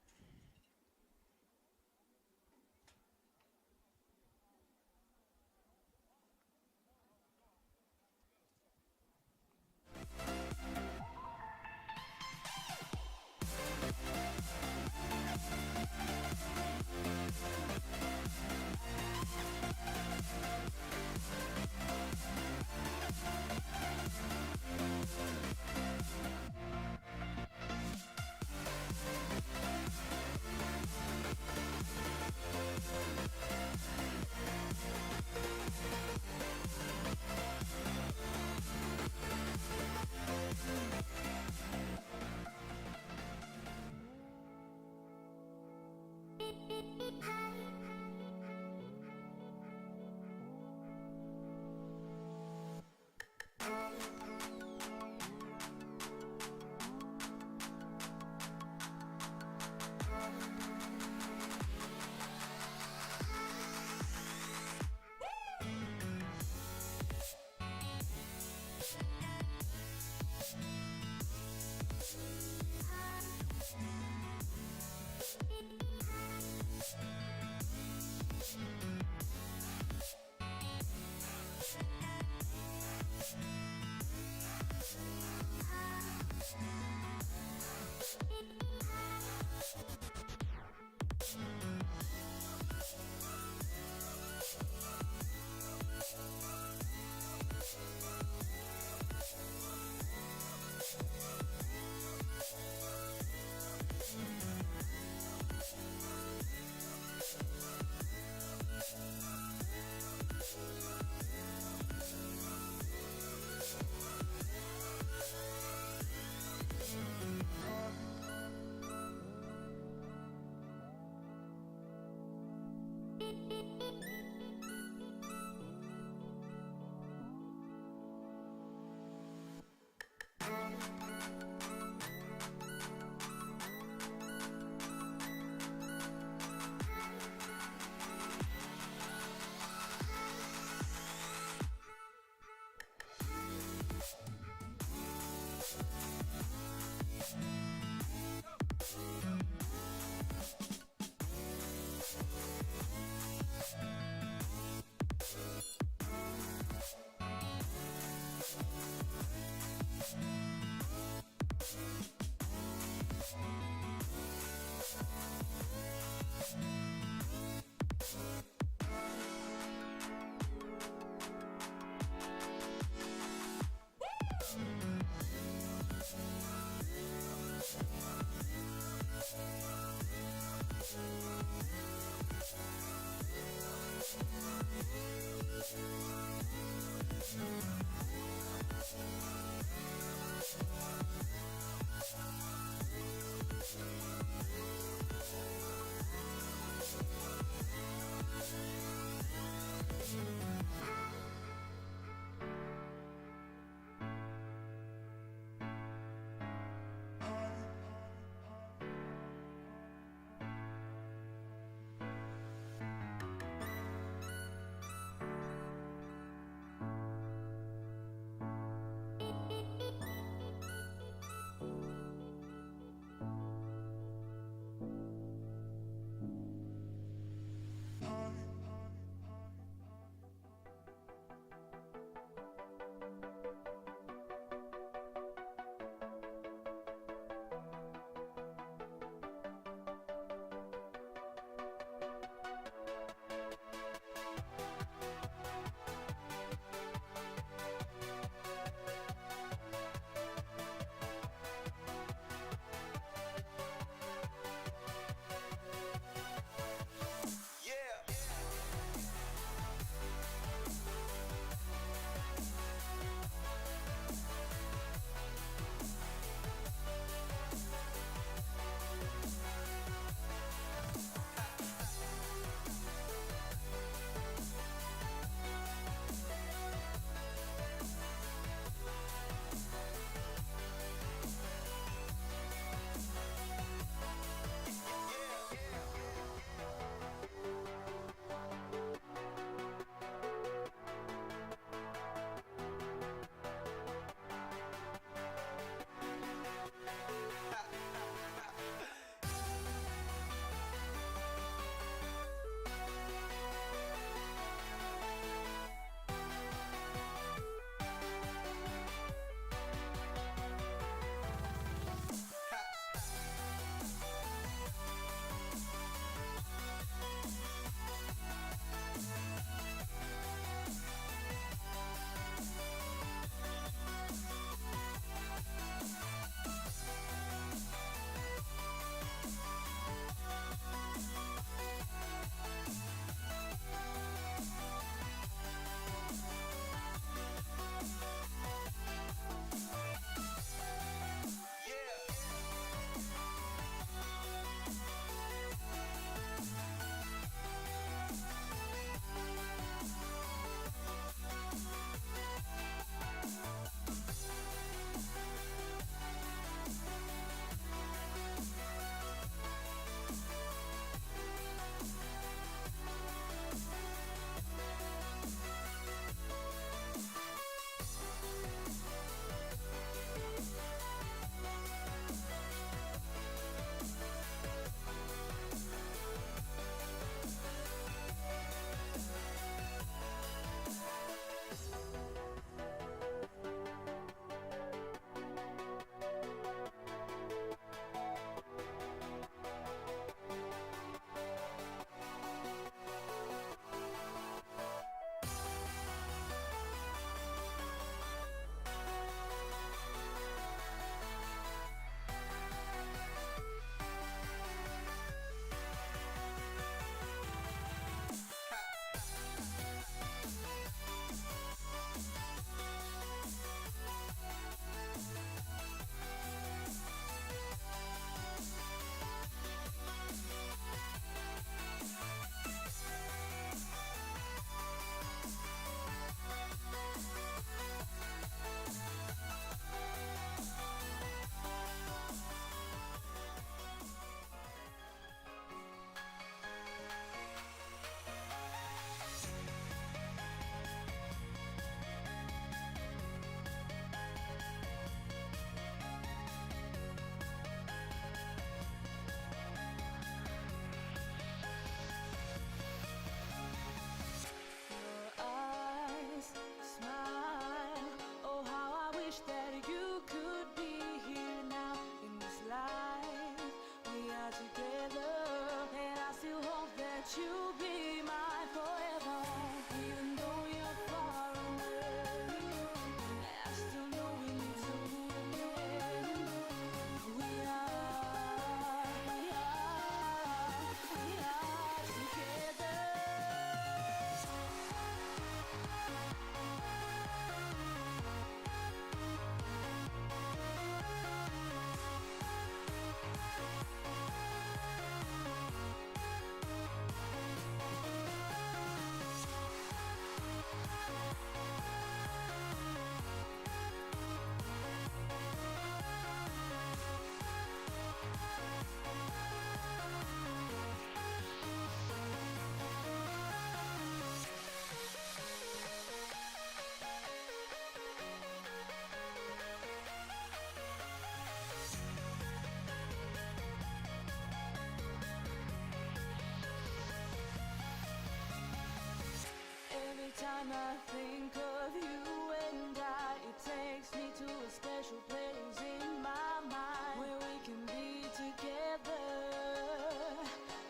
time I think of you and I, it takes me to a special place in my mind where we can be together.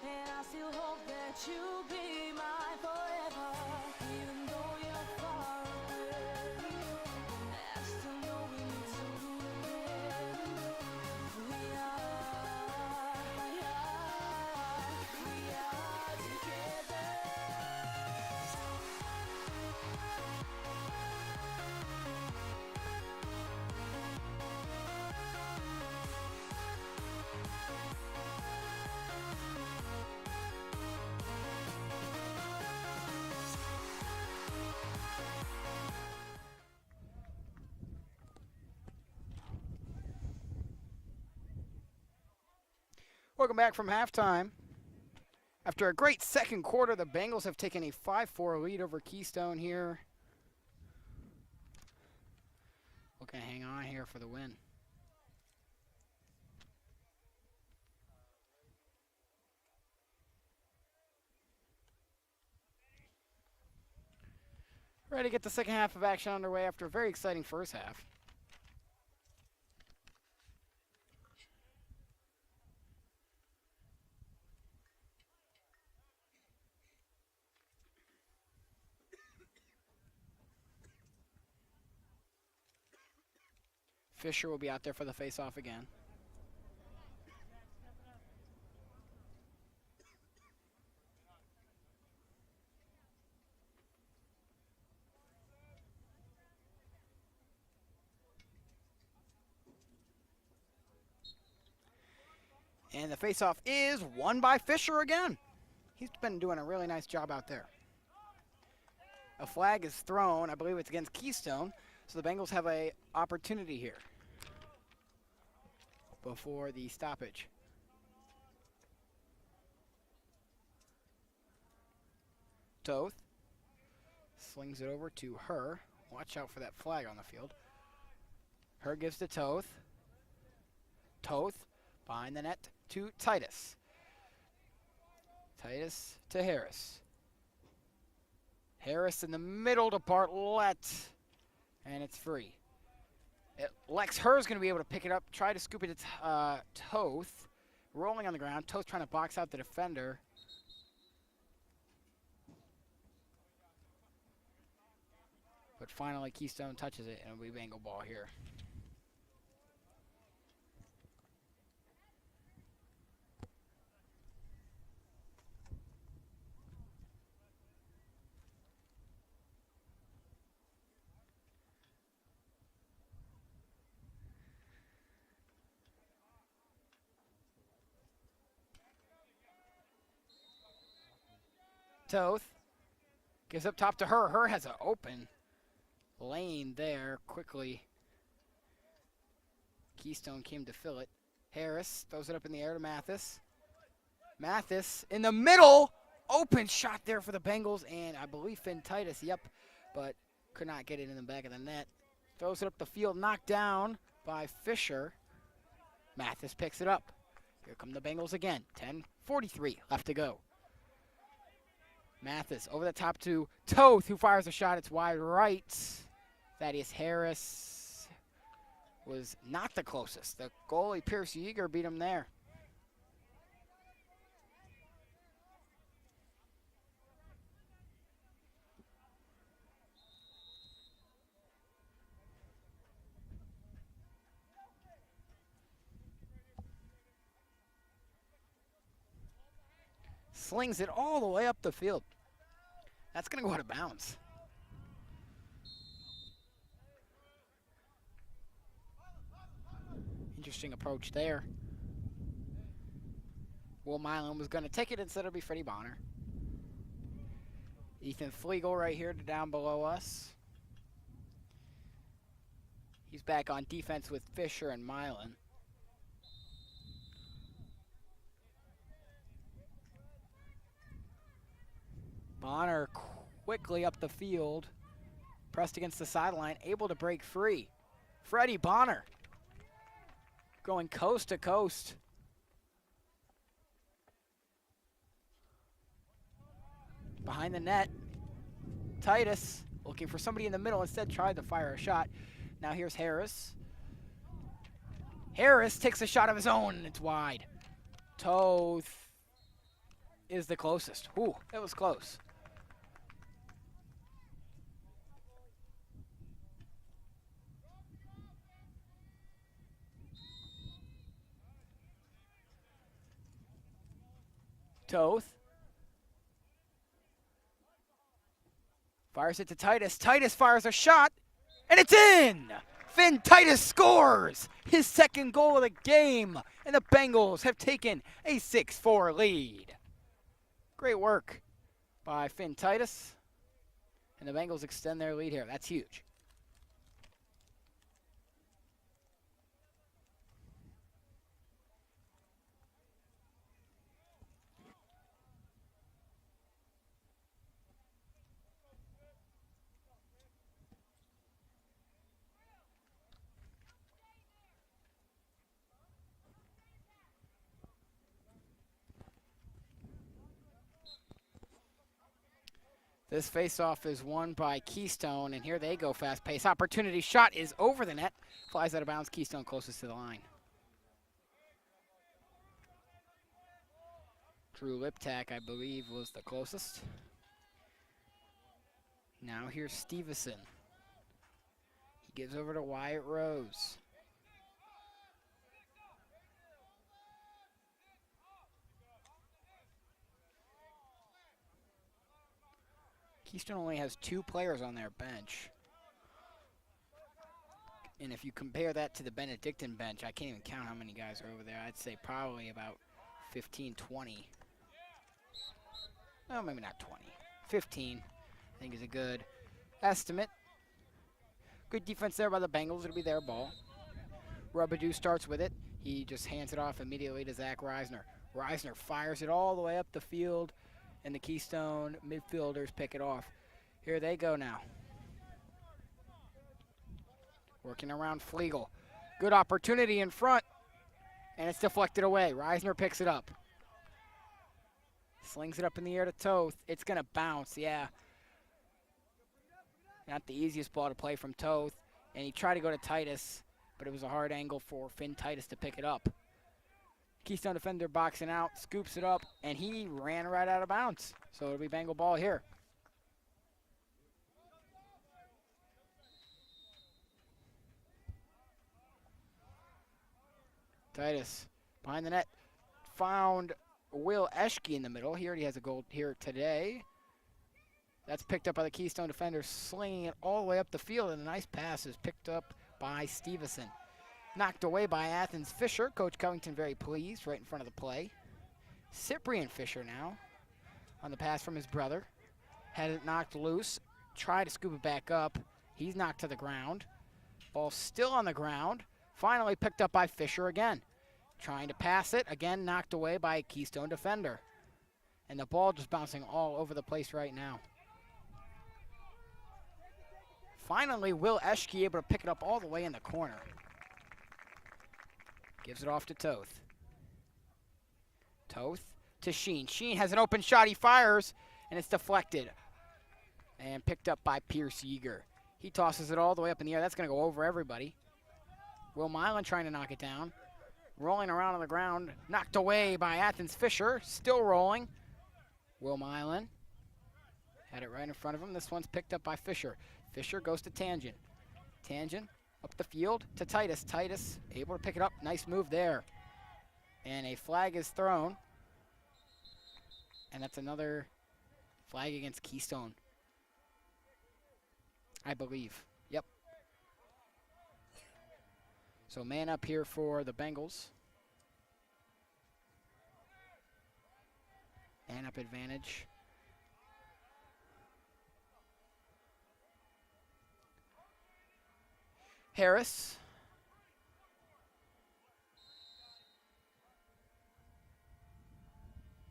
And I still hope that you'll be mine forever, even though you're far away. I still know we need to again. We are together. Welcome back from halftime. After a great second quarter, the Bengals have taken a 5-4 lead over Keystone here. Looking to hang on here for the win. Ready to get the second half of action underway after a very exciting first half. Fisher will be out there for the face-off again. And the face-off is won by Fisher again. He's been doing a really nice job out there. A flag is thrown. I believe it's against Keystone. So the Bengals have an opportunity here before the stoppage. Toth slings it over to her. Watch out for that flag on the field. Her gives to Toth. Toth behind the net to Titus. Titus to Harris. Harris in the middle to Bartlett. And it's free. Lex Herr's going to be able to pick it up, try to scoop it to Toth. Rolling on the ground. Toth trying to box out the defender. But finally, Keystone touches it, and it'll be Bengal ball here. Toth gives up top to her. Her has an open lane there quickly. Keystone came to fill it. Harris throws it up in the air to Mathis. Mathis in the middle. Open shot there for the Bengals, and I believe Finn Titus, yep, but could not get it in the back of the net. Throws it up the field, knocked down by Fisher. Mathis picks it up. Here come the Bengals again. 10:43 left to go. Mathis over the top to Toth, who fires a shot. It's wide right. Thaddeus Harris was not the closest. The goalie, Pierce Yeager, beat him there. Slings it all the way up the field. That's going to go out of bounds. Interesting approach there. Will Milan was going to take it instead of be Freddie Bonner. Ethan Flegel right here to down below us. He's back on defense with Fisher and Milan. Bonner quickly up the field, pressed against the sideline, able to break free. Freddie Bonner going coast to coast. Behind the net. Titus looking for somebody in the middle, instead tried to fire a shot. Now here's Harris. Harris takes a shot of his own, and it's wide. Toth is the closest. Ooh, that was close. Toth fires it to Titus. Titus fires a shot, and it's in! Finn Titus scores his second goal of the game, and the Bengals have taken a 6-4 lead. Great work by Finn Titus, and the Bengals extend their lead here. That's huge. This faceoff is won by Keystone, and here they go fast pace. Opportunity shot is over the net. Flies out of bounds. Keystone closest to the line. Drew Liptak, I believe, was the closest. Now here's Stevenson. He gives over to Wyatt Rose. Keystone only has 2 players on their bench. And if you compare that to the Benedictine bench, I can't even count how many guys are over there. I'd say probably about 15, 20. No, maybe not 20. 15, I think, is a good estimate. Good defense there by the Bengals. It'll be their ball. Rubadou starts with it. He just hands it off immediately to Zach Reisner. Reisner fires it all the way up the field, and the Keystone midfielders pick it off. Here they go now. Working around Flegel. Good opportunity in front, and it's deflected away. Reisner picks it up. Slings it up in the air to Toth. It's going to bounce, yeah. Not the easiest ball to play from Toth, and he tried to go to Titus, but it was a hard angle for Finn Titus to pick it up. Keystone defender boxing out, scoops it up, and he ran right out of bounds. So it'll be Bengal ball here. Titus behind the net, found Will Eschke in the middle. He already has a goal here today. That's picked up by the Keystone defender, slinging it all the way up the field, and a nice pass is picked up by Stevenson. Knocked away by Athens Fisher. Coach Covington very pleased, right in front of the play. Cyprian Fisher now on the pass from his brother. Had it knocked loose. Tried to scoop it back up. He's knocked to the ground. Ball still on the ground. Finally picked up by Fisher again. Trying to pass it. Again knocked away by a Keystone defender. And the ball just bouncing all over the place right now. Finally, Will Eschke able to pick it up all the way in the corner. Gives it off to Toth. Toth to Sheen. Sheen has an open shot. He fires, and it's deflected. And picked up by Pierce Yeager. He tosses it all the way up in the air. That's going to go over everybody. Will Milan trying to knock it down. Rolling around on the ground. Knocked away by Athens Fisher. Still rolling. Will Milan had it right in front of him. This one's picked up by Fisher. Fisher goes to Tangent. Tangent up the field to Titus. Titus able to pick it up. Nice move there. And a flag is thrown. And that's another flag against Keystone, I believe. Yep. So man up here for the Bengals. Man up advantage. Harris.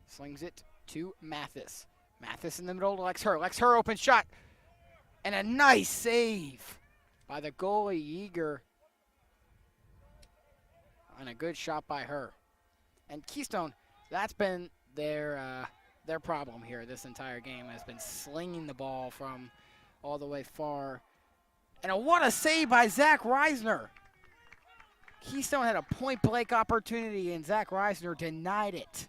Slings it to Mathis. Mathis in the middle to Lex Her. Lex Her open shot. And a nice save by the goalie Yeager. And a good shot by her. And Keystone, that's been their problem here this entire game, has been slinging the ball from all the way far. And what a save by Zach Reisner. Keystone had a point-blank opportunity, and Zach Reisner denied it.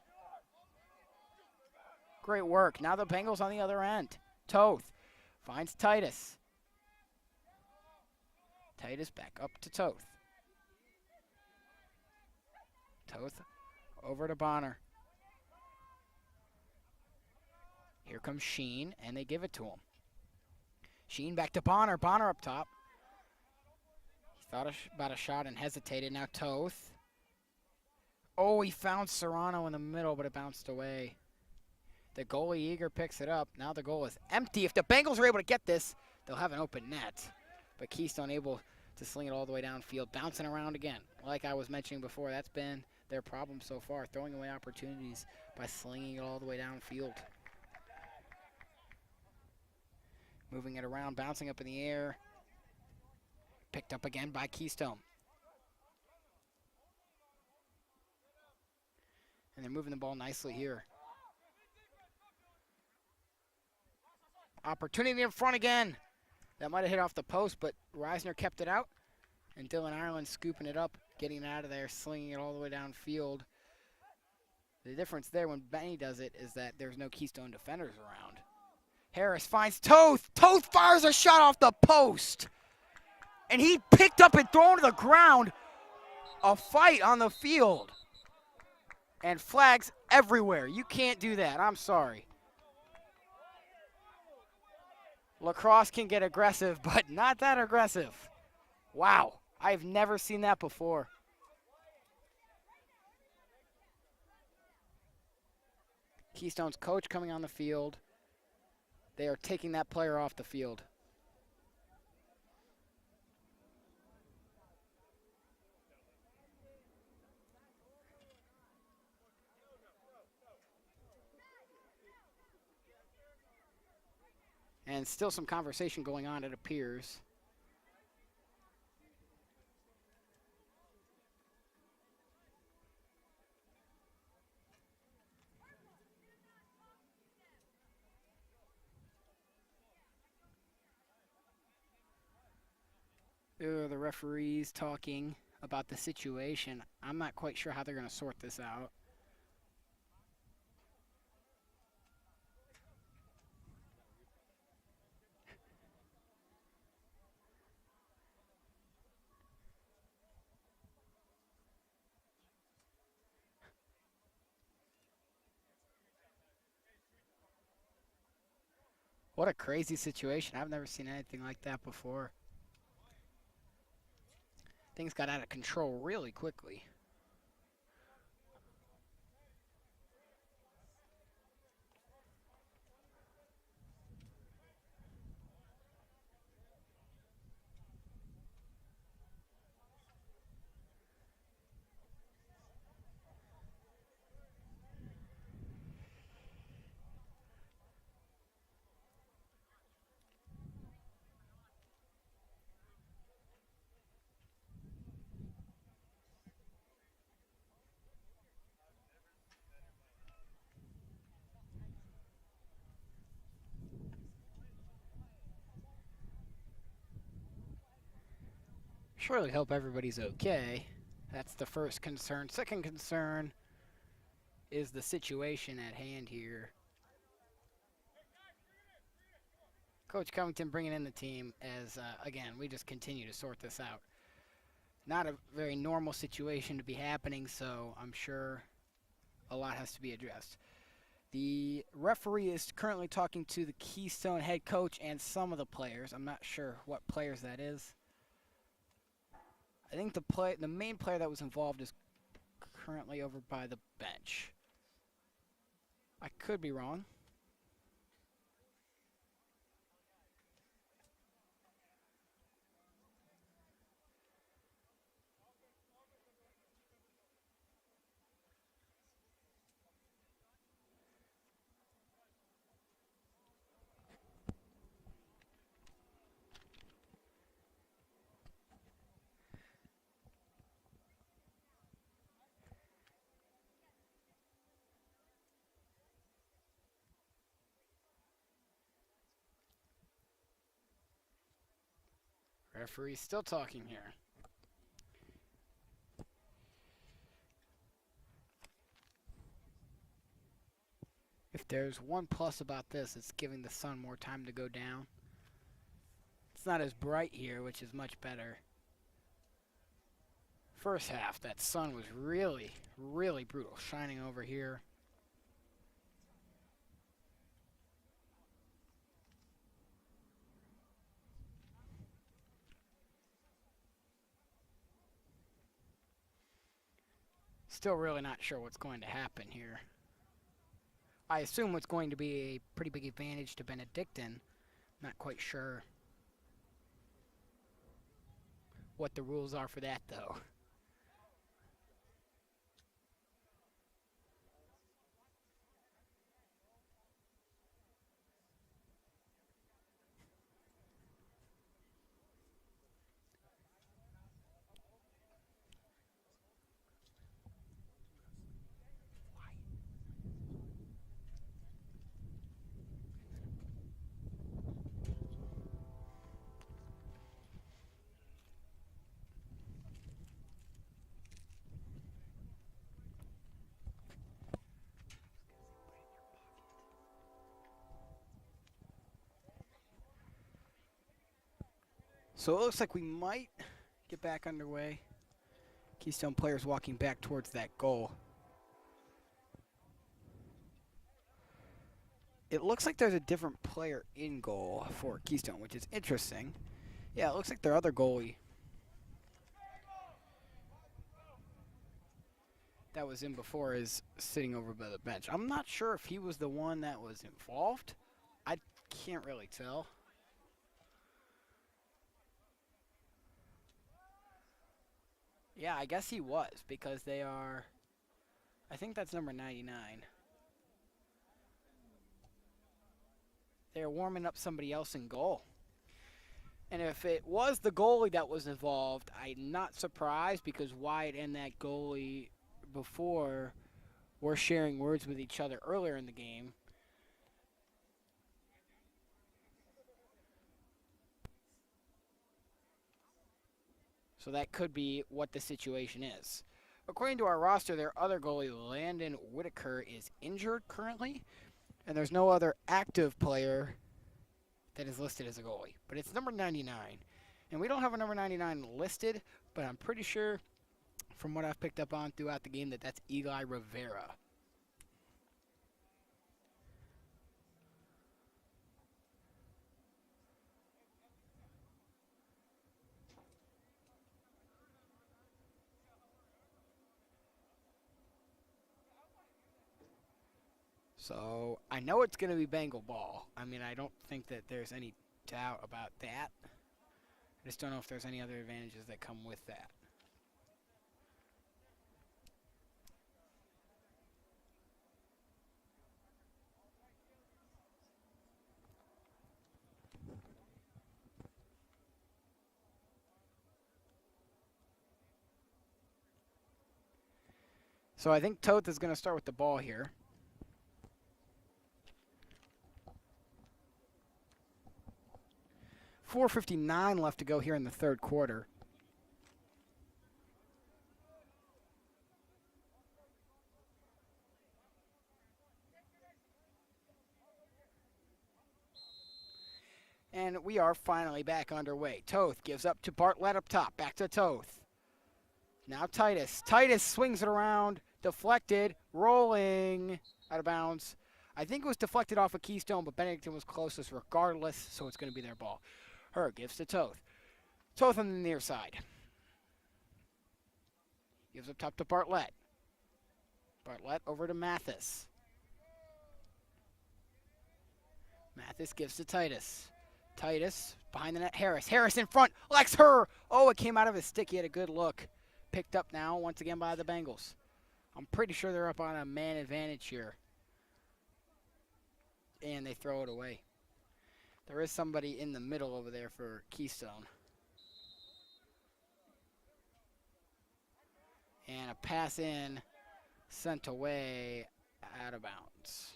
Great work. Now the Bengals on the other end. Toth finds Titus. Titus back up to Toth. Toth over to Bonner. Here comes Sheen, and they give it to him. Sheen back to Bonner. Bonner up top. He thought about a shot and hesitated. Now Toth. Oh, he found Serrano in the middle, but it bounced away. The goalie Eager picks it up. Now the goal is empty. If the Bengals are able to get this, they'll have an open net. But Keystone able to sling it all the way downfield, bouncing around again. Like I was mentioning before, that's been their problem so far, throwing away opportunities by slinging it all the way downfield. Moving it around, bouncing up in the air. Picked up again by Keystone. And they're moving the ball nicely here. Opportunity in front again. That might have hit off the post, but Reisner kept it out. And Dylan Ireland scooping it up, getting it out of there, slinging it all the way downfield. The difference there when Benny does it is that there's no Keystone defenders around. Harris finds Toth. Toth fires a shot off the post. And he picked up and thrown to the ground. A fight on the field. And flags everywhere. You can't do that. I'm sorry. Lacrosse can get aggressive, but not that aggressive. Wow, I've never seen that before. Keystone's coach coming on the field. They are taking that player off the field. And still some conversation going on, it appears. The referees talking about the situation. I'm not quite sure how they're going to sort this out. What a crazy situation. I've never seen anything like that before. Things got out of control really quickly. Surely hope everybody's okay. That's the first concern. Second concern is the situation at hand here. Coach Covington bringing in the team as, again, we just continue to sort this out. Not a very normal situation to be happening, so I'm sure a lot has to be addressed. The referee is currently talking to the Keystone head coach and some of the players. I'm not sure what players that is. I think the main player that was involved is currently over by the bench. I could be wrong. Referee's still talking here. If there's one plus about this, it's giving the sun more time to go down. It's not as bright here, which is much better. First half, that sun was really, really brutal, shining over here. Still really not sure what's going to happen here. I assume it's going to be a pretty big advantage to Benedictine. Not quite sure what the rules are for that, though. So it looks like we might get back underway. Keystone players walking back towards that goal. It looks like there's a different player in goal for Keystone, which is interesting. Yeah, it looks like their other goalie that was in before is sitting over by the bench. I'm not sure if he was the one that was involved. I can't really tell. Yeah, I guess he was, because they are, I think that's number 99. They're warming up somebody else in goal. And if it was the goalie that was involved, I'm not surprised, because Wyatt and that goalie before were sharing words with each other earlier in the game. So that could be what the situation is. According to our roster, their other goalie, Landon Whitaker, is injured currently, and there's no other active player that is listed as a goalie. But it's number 99. And we don't have a number 99 listed, but I'm pretty sure from what I've picked up on throughout the game that that's Eli Rivera. So I know it's going to be Bengal ball. I mean, I don't think that there's any doubt about that. I just don't know if there's any other advantages that come with that. So I think Toth is going to start with the ball here. .459 left to go here in the third quarter. And we are finally back underway. Toth gives up to Bartlett up top. Back to Toth. Now Titus. Titus swings it around. Deflected. Rolling. Out of bounds. I think it was deflected off of Keystone, but Benedictine was closest regardless, so it's going to be their ball. Her gives to Toth. Toth on the near side. Gives up top to Bartlett. Bartlett over to Mathis. Mathis gives to Titus. Titus behind the net. Harris. Harris in front. Lex her. Oh, it came out of his stick. He had a good look. Picked up now once again by the Bengals. I'm pretty sure they're up on a man advantage here. And they throw it away. There is somebody in the middle over there for Keystone. And a pass in, sent away, out of bounds.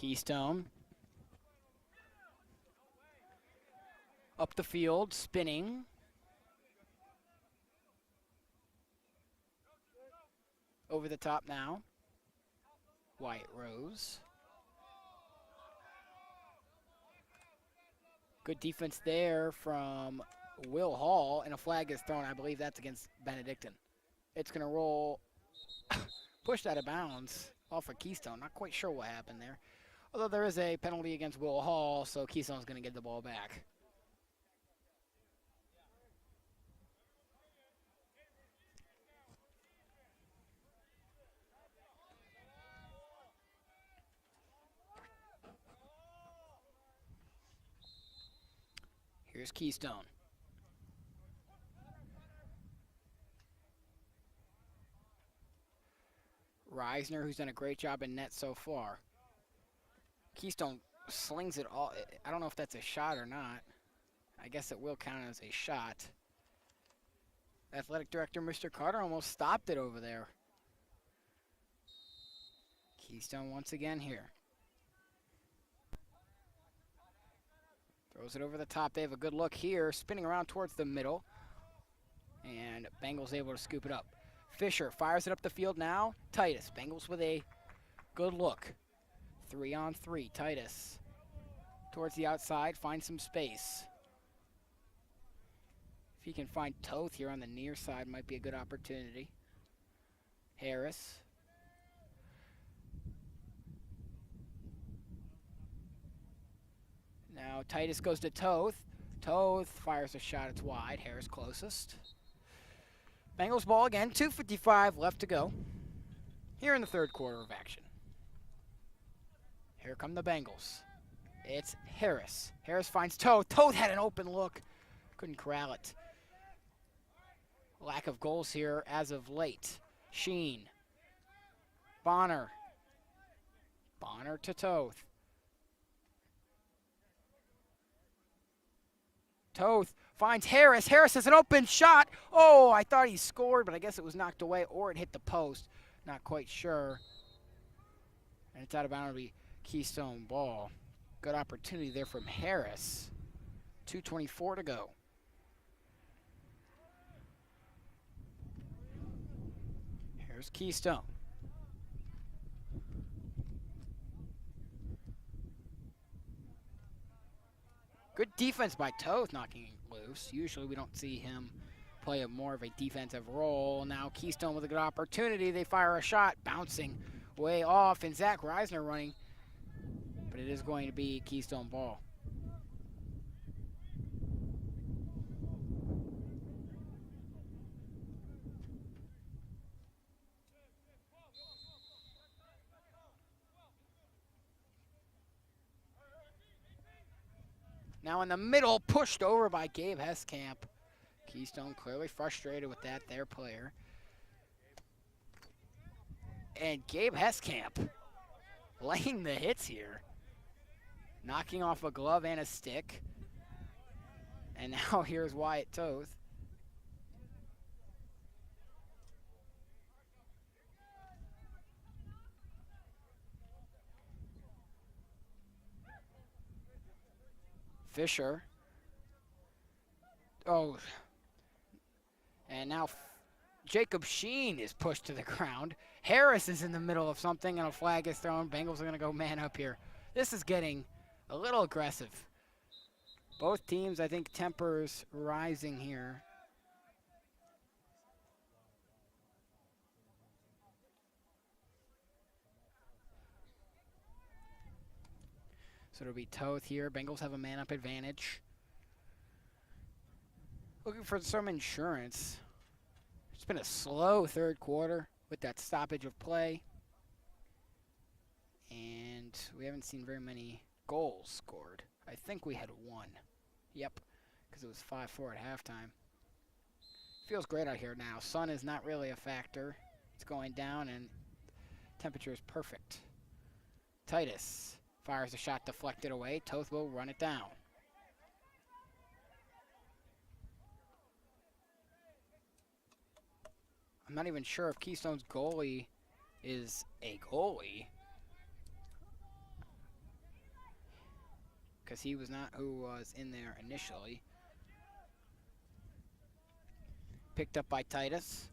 Keystone. Up the field, spinning. Over the top now. Wyatt Rose. Good defense there from Will Hall, and a flag is thrown. I believe that's against Benedictine. It's going to roll, pushed out of bounds off of Keystone. Not quite sure what happened there. Although there is a penalty against Will Hall, so Keystone's going to get the ball back. Here's Keystone. Reisner, who's done a great job in net so far. Keystone slings it all. I don't know if that's a shot or not. I guess it will count as a shot. Athletic director Mr. Carter almost stopped it over there. Keystone once again here. Throws it over the top. They have a good look here, spinning around towards the middle. And Bengals able to scoop it up. Fisher fires it up the field now. Titus, Bengals with a good look. 3-on-3, Titus. Towards the outside, finds some space. If he can find Toth here on the near side, might be a good opportunity. Harris. Now Titus goes to Toth. Toth fires a shot, it's wide. Harris closest. Bengals ball again, 2:55 left to go. Here in the third quarter of action. Here come the Bengals. It's Harris. Harris finds Toth. Toth had an open look. Couldn't corral it. Lack of goals here as of late. Sheen. Bonner. Bonner to Toth. Toth finds Harris. Harris has an open shot. Oh, I thought he scored, but I guess it was knocked away or it hit the post. Not quite sure. And it's out of bounds. It'll be Keystone ball. Good opportunity there from Harris. 2:24 to go. Here's Keystone. Good defense by Toth, knocking loose. Usually we don't see him play a more of a defensive role. Now Keystone with a good opportunity. They fire a shot, bouncing way off, and Zach Reisner running. But it is going to be Keystone ball. Now in the middle, pushed over by Gabe Heskamp. Keystone clearly frustrated with that, their player. And Gabe Heskamp laying the hits here. Knocking off a glove and a stick. And now here's Wyatt Toth. Fisher. Oh. And now Jacob Sheen is pushed to the ground. Harris is in the middle of something and a flag is thrown. Bengals are going to go man up here. This is getting a little aggressive. Both teams, I think, tempers rising here. So it'll be Toth here. Bengals have a man-up advantage. Looking for some insurance. It's been a slow third quarter with that stoppage of play. And we haven't seen very many goals scored. I think we had one. Yep, because it was 5-4 at halftime. Feels great out here now. Sun is not really a factor. It's going down and temperature is perfect. Titus fires a shot deflected away. Toth will run it down. I'm not even sure if Keystone's goalie is a goalie. because he was not who was in there initially. Picked up by Titus.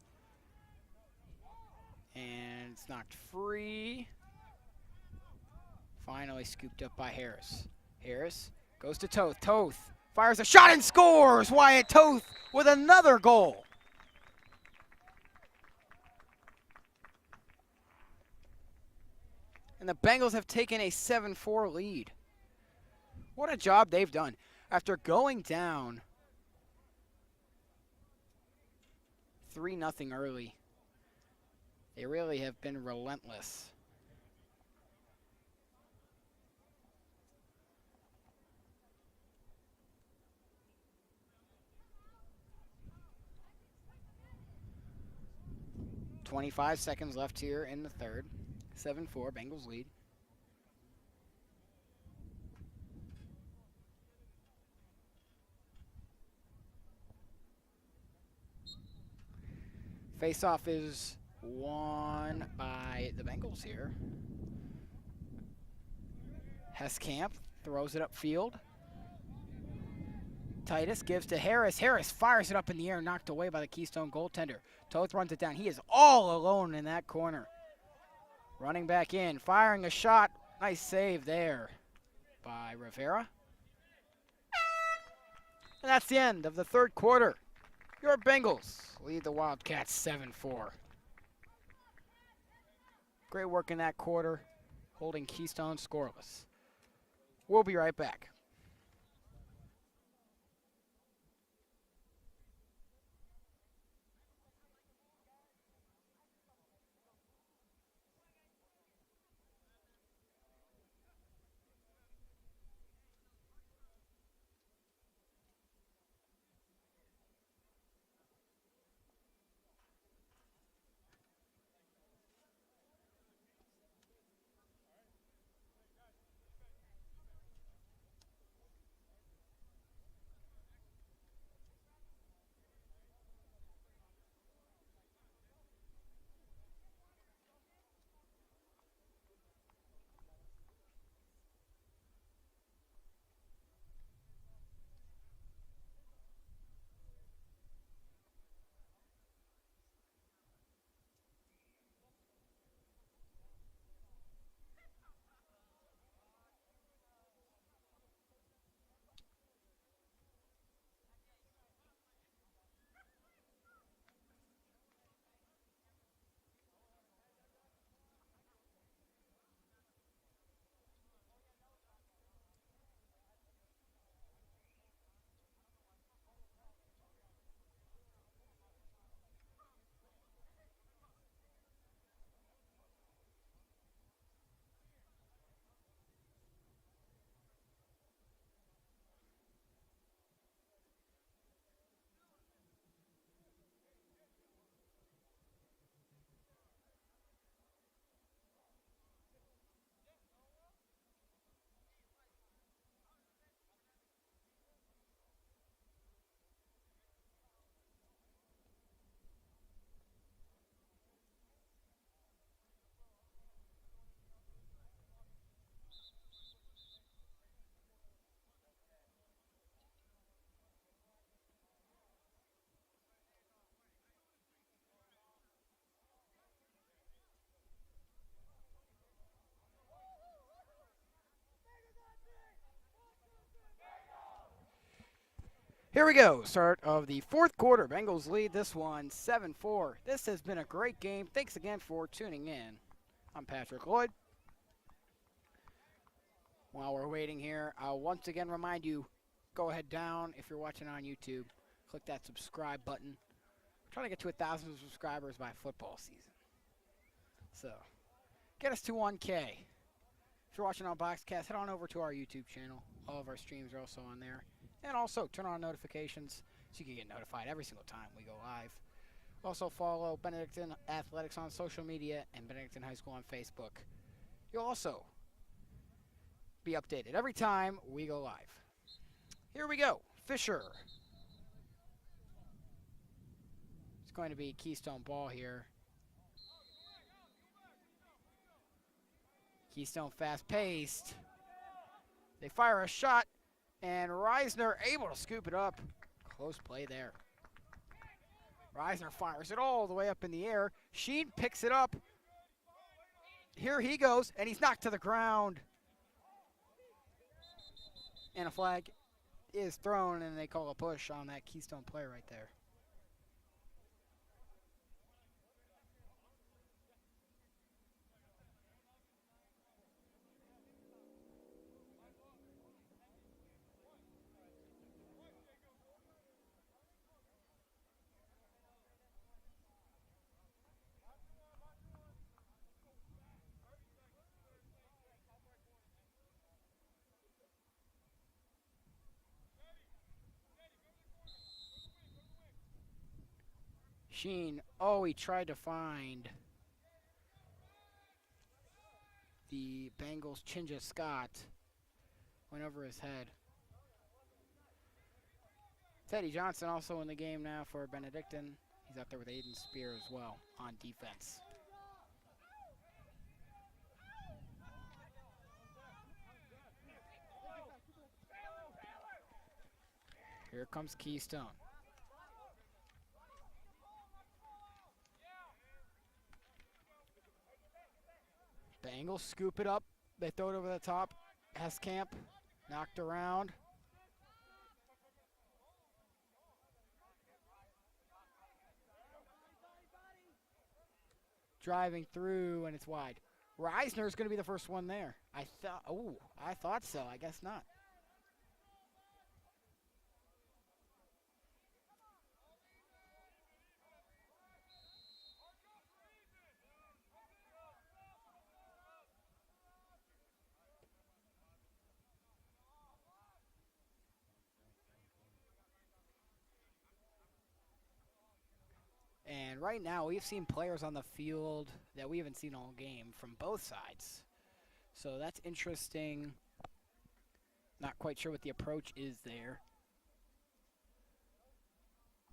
And it's knocked free. Finally scooped up by Harris. Harris goes to Toth. Toth fires a shot and scores! Wyatt Toth with another goal. And the Bengals have taken a 7-4 lead. What a job they've done. After going down 3-0 early, they really have been relentless. .25 seconds left here in the third. 7-4, Bengals lead. Face-off is won by the Bengals here. Heskamp throws it upfield. Titus gives to Harris. Harris fires it up in the air, knocked away by the Keystone goaltender. Toth runs it down. He is all alone in that corner. Running back in, firing a shot. Nice save there by Rivera. And that's the end of the third quarter. Your Bengals lead the Wildcats 7-4. Great work in that quarter, holding Keystone scoreless. We'll be right back. Here we go. Start of the fourth quarter. Bengals lead this one 7-4. This has been a great game. Thanks again for tuning in. I'm Patrick Lloyd. While we're waiting here, I'll once again remind you, go ahead down if you're watching on YouTube. Click that subscribe button. I'm trying to get to 1,000 subscribers by football season. So, get us to 1K. If you're watching on Boxcast, head on over to our YouTube channel. All of our streams are also on there. And also, turn on notifications so you can get notified every single time we go live. Also, follow Benedictine Athletics on social media and Benedictine High School on Facebook. You'll also be updated every time we go live. Here we go. Fisher. It's going to be Keystone ball here. Keystone fast-paced. They fire a shot, and Reisner able to scoop it up. Close play there. Reisner fires it all the way up in the air. Sheen picks it up. Here he goes, and he's knocked to the ground. And a flag is thrown, and they call a push on that Keystone player right there. Sheen, he tried to find the Bengals' Chinja Scott. Went over his head. Teddy Johnson also in the game now for Benedictine. He's out there with Aiden Spear as well on defense. Here comes Keystone. Bengals scoop it up. They throw it over the top. Heskamp knocked around. Driving through, and it's wide. Reisner is going to be the first one there. I thought so. I guess not. And right now, we've seen players on the field that we haven't seen all game from both sides. So that's interesting. Not quite sure what the approach is there.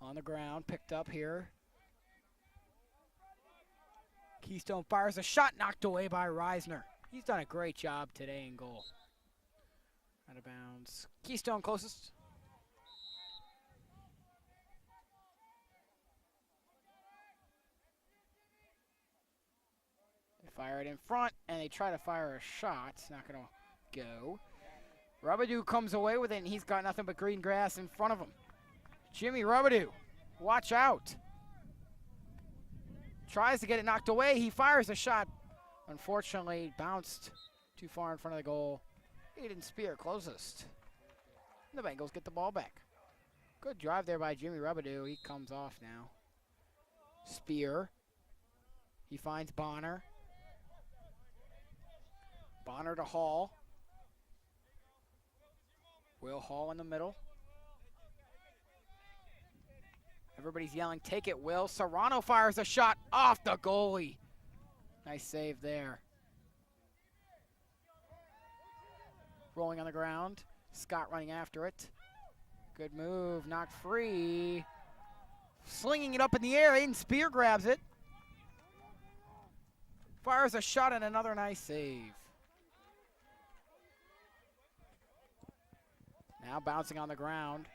On the ground, picked up here. Keystone fires a shot, knocked away by Reisner. He's done a great job today in goal. Out of bounds. Keystone closest. Fire it in front, and they try to fire a shot. It's not going to go. Rubadoo comes away with it, and he's got nothing but green grass in front of him. Jimmy Rubadoo, watch out. Tries to get it knocked away. He fires a shot. Unfortunately, bounced too far in front of the goal. Aiden Spear closest. And the Bengals get the ball back. Good drive there by Jimmy Rubadoo. He comes off now. Spear. He finds Bonner. Bonner to Hall. Will Hall in the middle. Everybody's yelling, take it, Will. Serrano fires a shot off the goalie. Nice save there. Rolling on the ground. Scott running after it. Good move, knocked free. Slinging it up in the air, Aiden Spear grabs it. Fires a shot and another nice save. Now bouncing on the ground.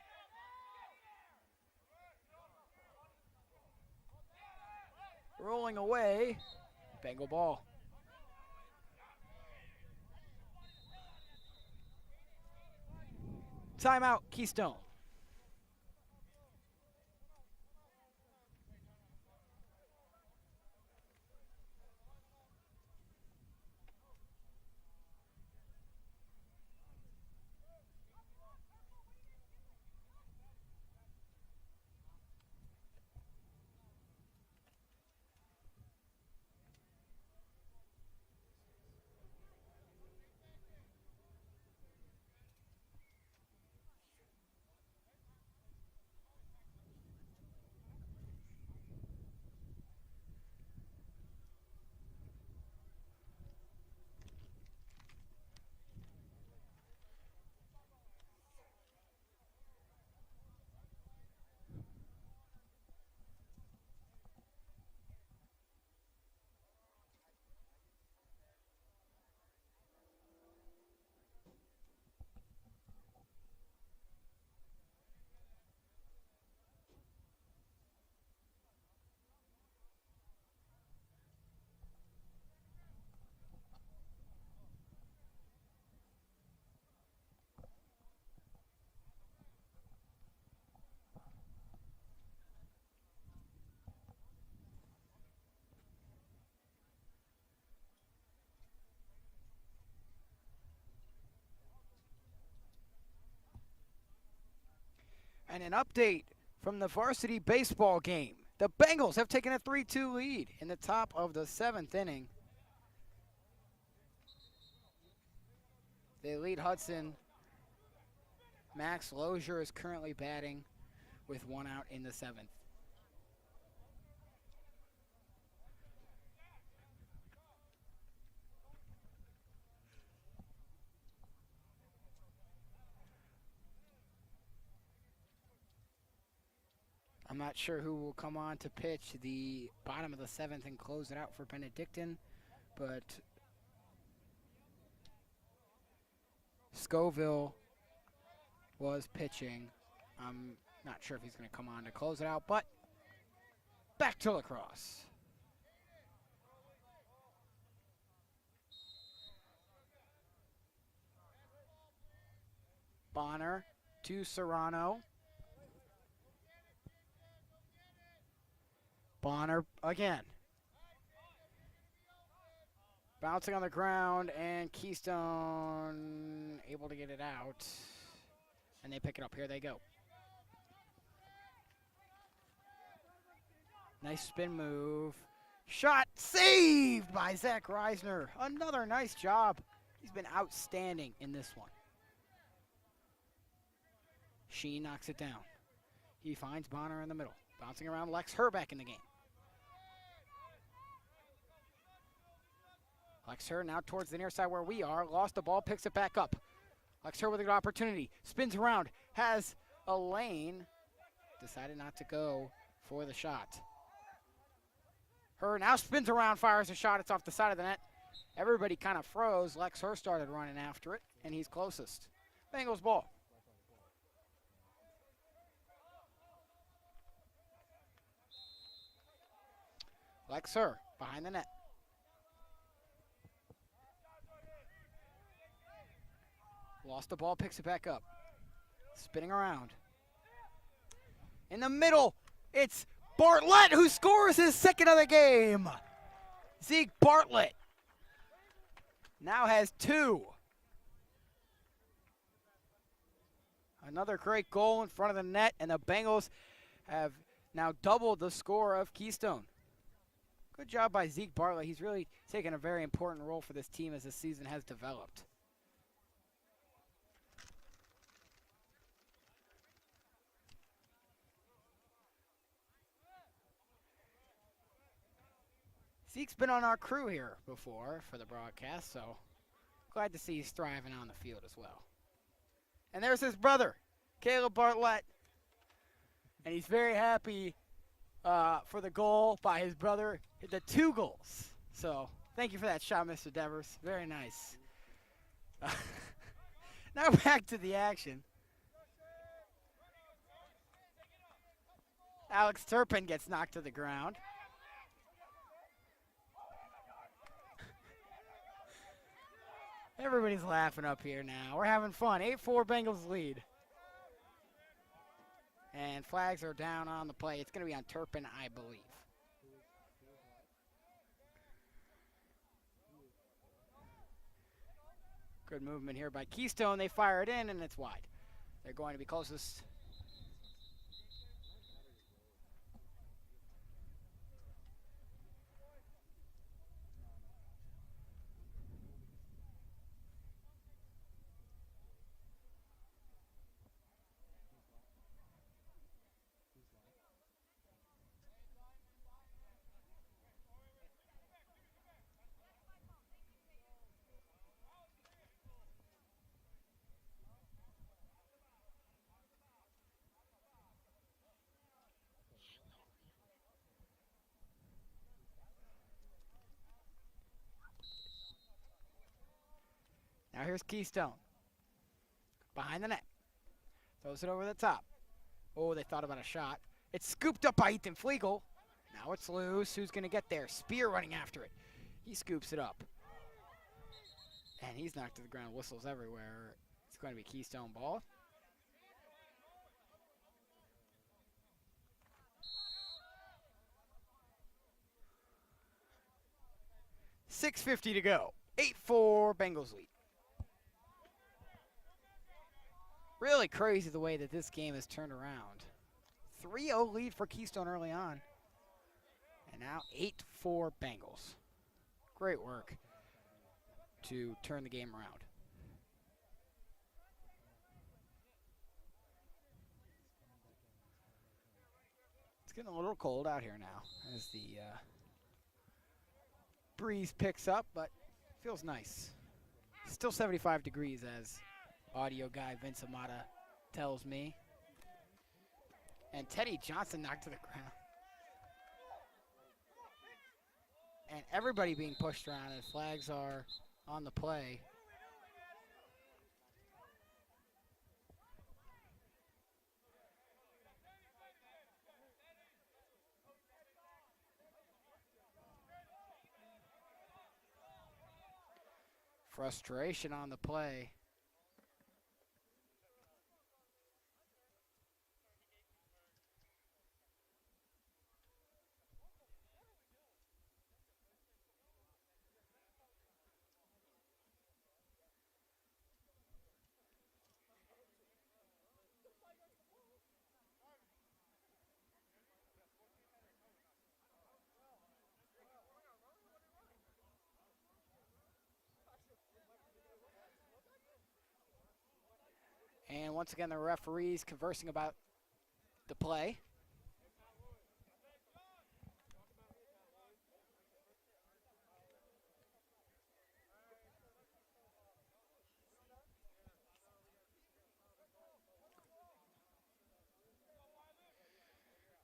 Rolling away. Bengal ball. Timeout, Keystone. And an update from the varsity baseball game. The Bengals have taken a 3-2 lead in the top of the 7th inning. They lead Hudson. Max Lozier is currently batting with 1 out in the 7th. I'm not sure who will come on to pitch the bottom of the 7th and close it out for Benedictine, but Scoville was pitching. I'm not sure if he's going to come on to close it out, but back to Lacrosse. Bonner to Serrano. Bonner again. Bouncing on the ground, and Keystone able to get it out. And they pick it up. Here they go. Nice spin move. Shot saved by Zach Reisner. Another nice job. He's been outstanding in this one. Sheen knocks it down. He finds Bonner in the middle. Bouncing around, Lex Herr back in the game. Lex Herr now towards the near side where we are. Lost the ball, picks it back up. Lex Herr with a good opportunity. Spins around, has a lane. Decided not to go for the shot. Herr now spins around, fires a shot. It's off the side of the net. Everybody kind of froze. Lex Herr started running after it, and he's closest. Bengals ball. Lex Herr behind the net. Lost the ball, picks it back up. Spinning around. In the middle, it's Bartlett who scores his 2nd of the game. Zeke Bartlett now has 2. Another great goal in front of the net, and the Bengals have now doubled the score of Keystone. Good job by Zeke Bartlett. He's really taken a very important role for this team as the season has developed. Zeke's been on our crew here before for the broadcast, so glad to see he's thriving on the field as well. And there's his brother, Caleb Bartlett. And he's very happy for the goal by his brother, the 2 goals. So thank you for that shot, Mr. Devers. Very nice. Now back to the action. Alex Turpin gets knocked to the ground. Everybody's laughing up here now. We're having fun. 8-4 Bengals lead. And flags are down on the play. It's going to be on Turpin, I believe. Good movement here by Keystone. They fire it in, and it's wide. They're going to be closest. Now here's Keystone. Behind the net. Throws it over the top. Oh, they thought about a shot. It's scooped up by Ethan Flegel. Now it's loose. Who's going to get there? Spear running after it. He scoops it up. And he's knocked to the ground. Whistles everywhere. It's going to be Keystone ball. .650 to go. 8-4 Bengals lead. Really crazy the way that this game has turned around. 3-0 lead for Keystone early on. And now 8-4 Bengals. Great work to turn the game around. It's getting a little cold out here now as the breeze picks up, but feels nice. Still 75 degrees, as audio guy Vince Amata tells me. And Teddy Johnson knocked to the ground. And everybody being pushed around, and flags are on the play. Frustration on the play. And once again, the referees conversing about the play.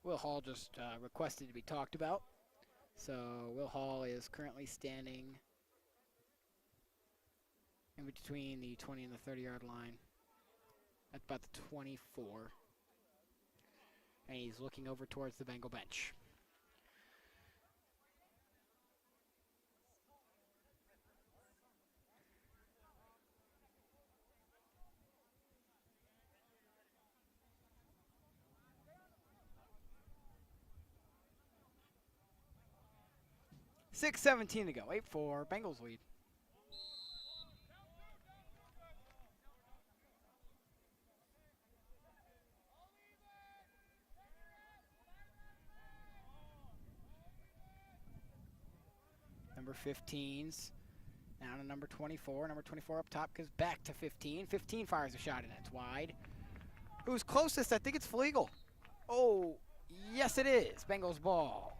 Will Hall just requested to be talked about. So Will Hall is currently standing in between the 20 and the 30-yard line at about the 24. And he's looking over towards the Bengal bench. .6:17 to go. 8-4. Bengals lead. Number 15's down to number 24. Number 24 up top goes back to 15. 15 fires a shot and it's wide. Who's closest? I think it's Flegel. Oh, yes it is. Bengals ball.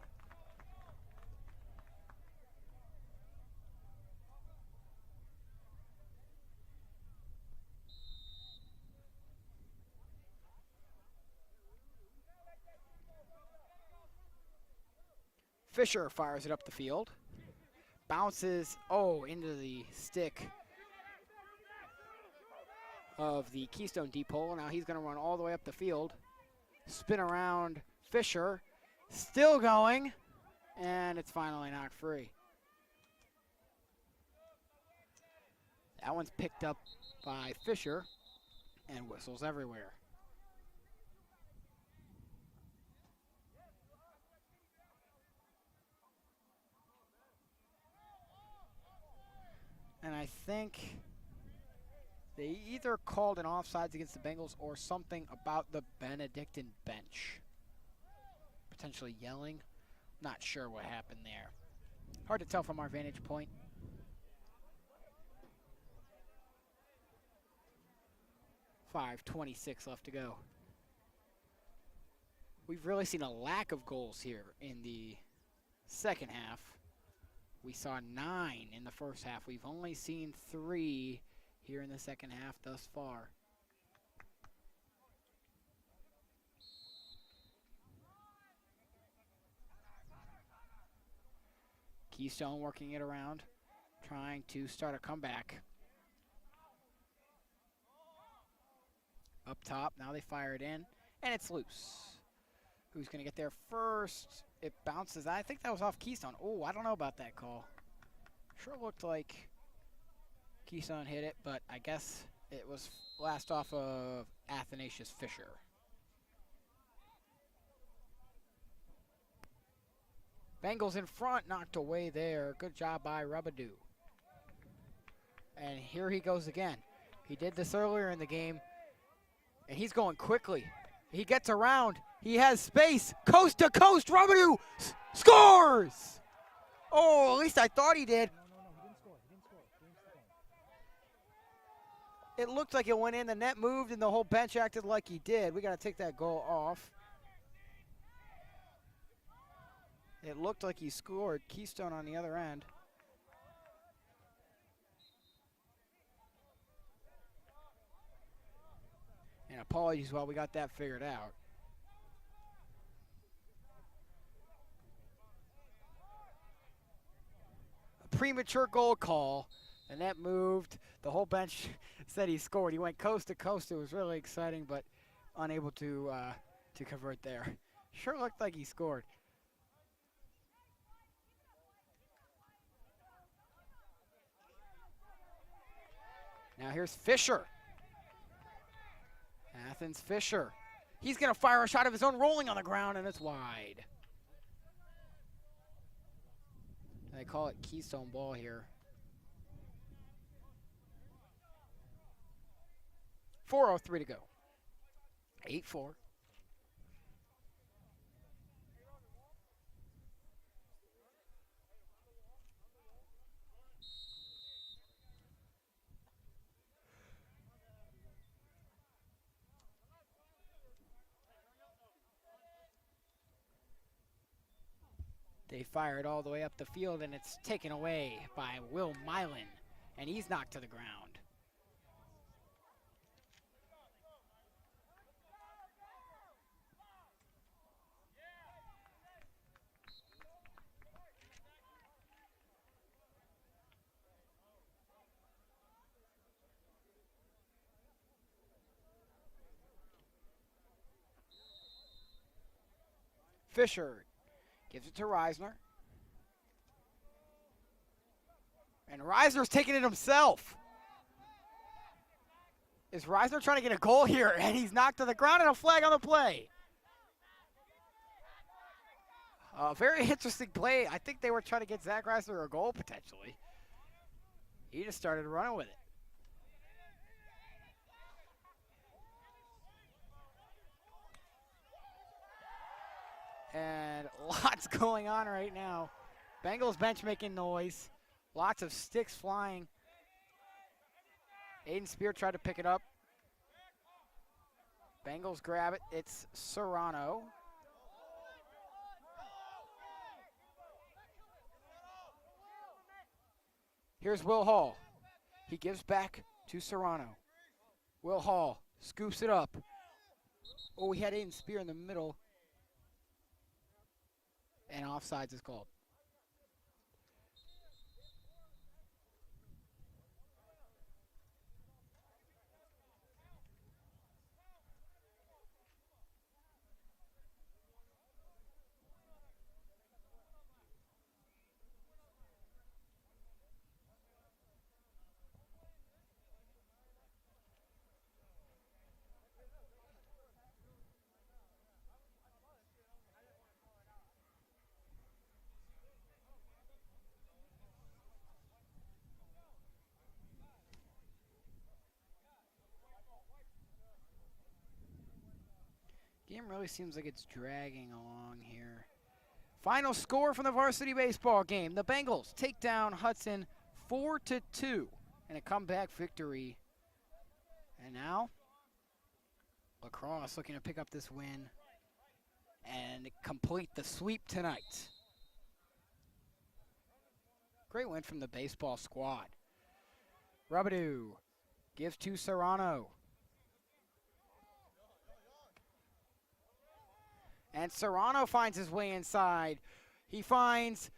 Fisher fires it up the field. Bounces, into the stick of the Keystone deep hole. Now he's going to run all the way up the field. Spin around Fisher. Still going. And it's finally knocked free. That one's picked up by Fisher. And whistles everywhere. And I think they either called an offsides against the Bengals or something about the Benedictine bench. Potentially yelling. Not sure what happened there. Hard to tell from our vantage point. .5:26 left to go. We've really seen a lack of goals here in the second half. We saw 9 in the first half. We've only seen 3 here in the second half thus far. Keystone working it around, trying to start a comeback. Up top, now they fire it in, and it's loose. Who's going to get there first? It bounces. I think that was off Keystone. Oh, I don't know about that call. Sure looked like Keystone hit it, but I guess it was last off of Athanasius Fisher. Bengals in front, knocked away there. Good job by Rubadoo. And here he goes again. He did this earlier in the game. And he's going quickly. He gets around. He has space. Coast to coast. Robidoux scores! Oh, at least I thought he did. It looked like it went in. The net moved, and the whole bench acted like he did. We got to take that goal off. It looked like he scored. Keystone on the other end. And apologies while we got that figured out. A premature goal call. The net moved. The whole bench said he scored. He went coast to coast. It was really exciting, but unable to convert there. Sure looked like he scored. Now here's Fisher. Athens Fisher. He's going to fire a shot of his own, rolling on the ground, and it's wide. They call it Keystone ball here. 4:03 to go. 8-4. They fire it all the way up the field, and it's taken away by Will Milan, and he's knocked to the ground. Fisher gives it to Reisner. And Reisner's taking it himself. Is Reisner trying to get a goal here? And he's knocked to the ground, and a flag on the play. A very interesting play. I think they were trying to get Zach Reisner a goal, potentially. He just started running with it. And lots going on right now. Bengals bench making noise. Lots of sticks flying. Aiden Spear tried to pick it up. Bengals grab it. It's Serrano. Here's Will Hall. He gives back to Serrano. Will Hall scoops it up. Oh, he had Aiden Spear in the middle. And offsides is called. Game really seems like it's dragging along here. Final score from the varsity baseball game. The Bengals take down Hudson 4-2 in a comeback victory. And now, Lacrosse looking to pick up this win and complete the sweep tonight. Great win from the baseball squad. Robidoux gives to Serrano. And Serrano finds his way inside. He finds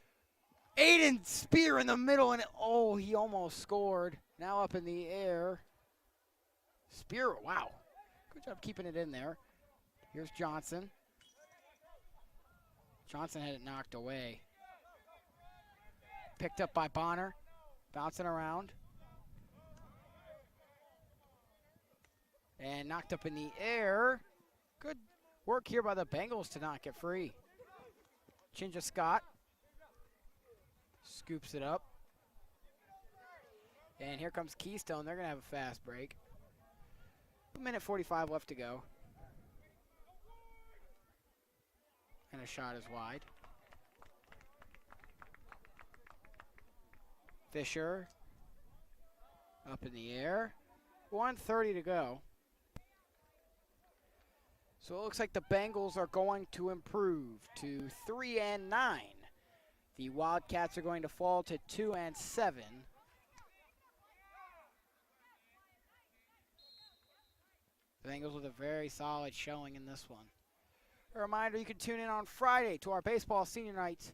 Aiden Spear in the middle, and oh, he almost scored. Now up in the air. Spear, wow. Good job keeping it in there. Here's Johnson. Johnson had it knocked away. Picked up by Bonner. Bouncing around. And knocked up in the air. Good work here by the Bengals to not get free. Chinja Scott scoops it up. And here comes Keystone. They're going to have a fast break. Minute 45 left to go. And a shot is wide. Fisher up in the air. 1:30 to go. So it looks like the Bengals are going to improve to 3-9. The Wildcats are going to fall to 2-7. The Bengals with a very solid showing in this one. A reminder, you can tune in on Friday to our baseball senior night.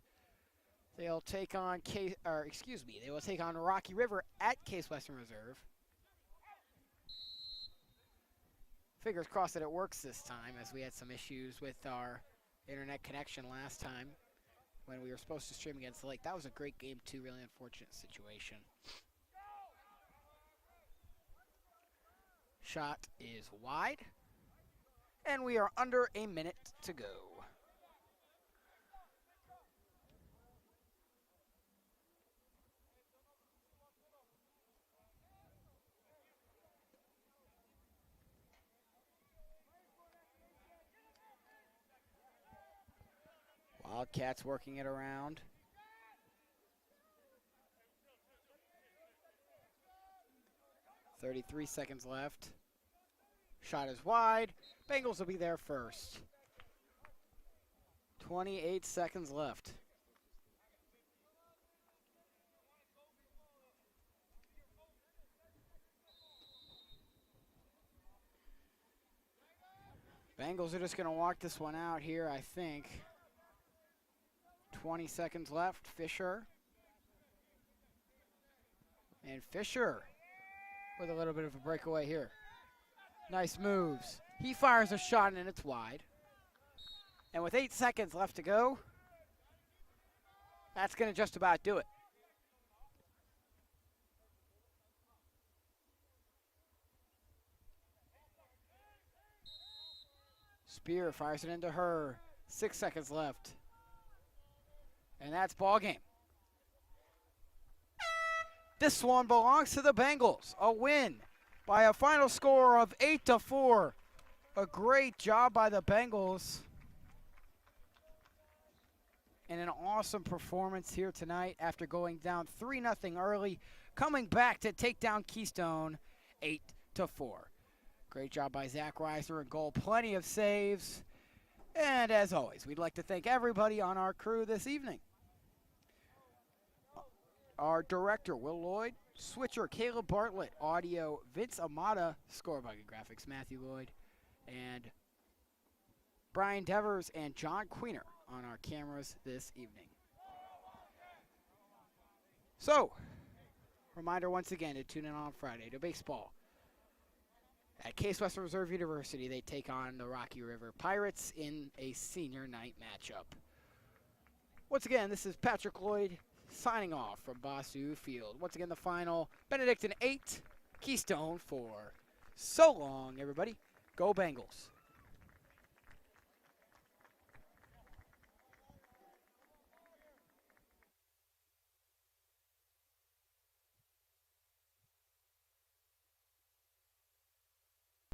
They'll take on they will take on Rocky River at Case Western Reserve. Fingers crossed that it works this time, as we had some issues with our internet connection last time when we were supposed to stream against the Lake. That was a great game too, really unfortunate situation. Shot is wide, and we are under a minute to go. Wildcats working it around. .33 seconds left. Shot is wide. Bengals will be there first. 28 seconds left. Bengals are just going to walk this one out here, I think. 20 seconds left. Fisher. And Fisher with a little bit of a breakaway here. Nice moves. He fires a shot and it's wide. And with 8 seconds left to go, that's going to just about do it. Spear fires it into her. 6 seconds left. And that's ball game. This one belongs to the Bengals. A win by a final score of 8-4. A great job by the Bengals. And an awesome performance here tonight after going down 3-0 early, coming back to take down Keystone 8-4. Great job by Zach Reiser in goal. Plenty of saves. And as always, we'd like to thank everybody on our crew this evening. Our director, Will Lloyd. Switcher, Caleb Bartlett. Audio, Vince Amata. Scorebug and graphics, Matthew Lloyd. And Brian Devers and John Queener on our cameras this evening. So, reminder once again to tune in on Friday to baseball. At Case Western Reserve University, they take on the Rocky River Pirates in a senior night matchup. Once again, this is Patrick Lloyd signing off from Bossu Field. Once again, the final, Benedictine 8, Keystone 4. So long, everybody. Go Bengals.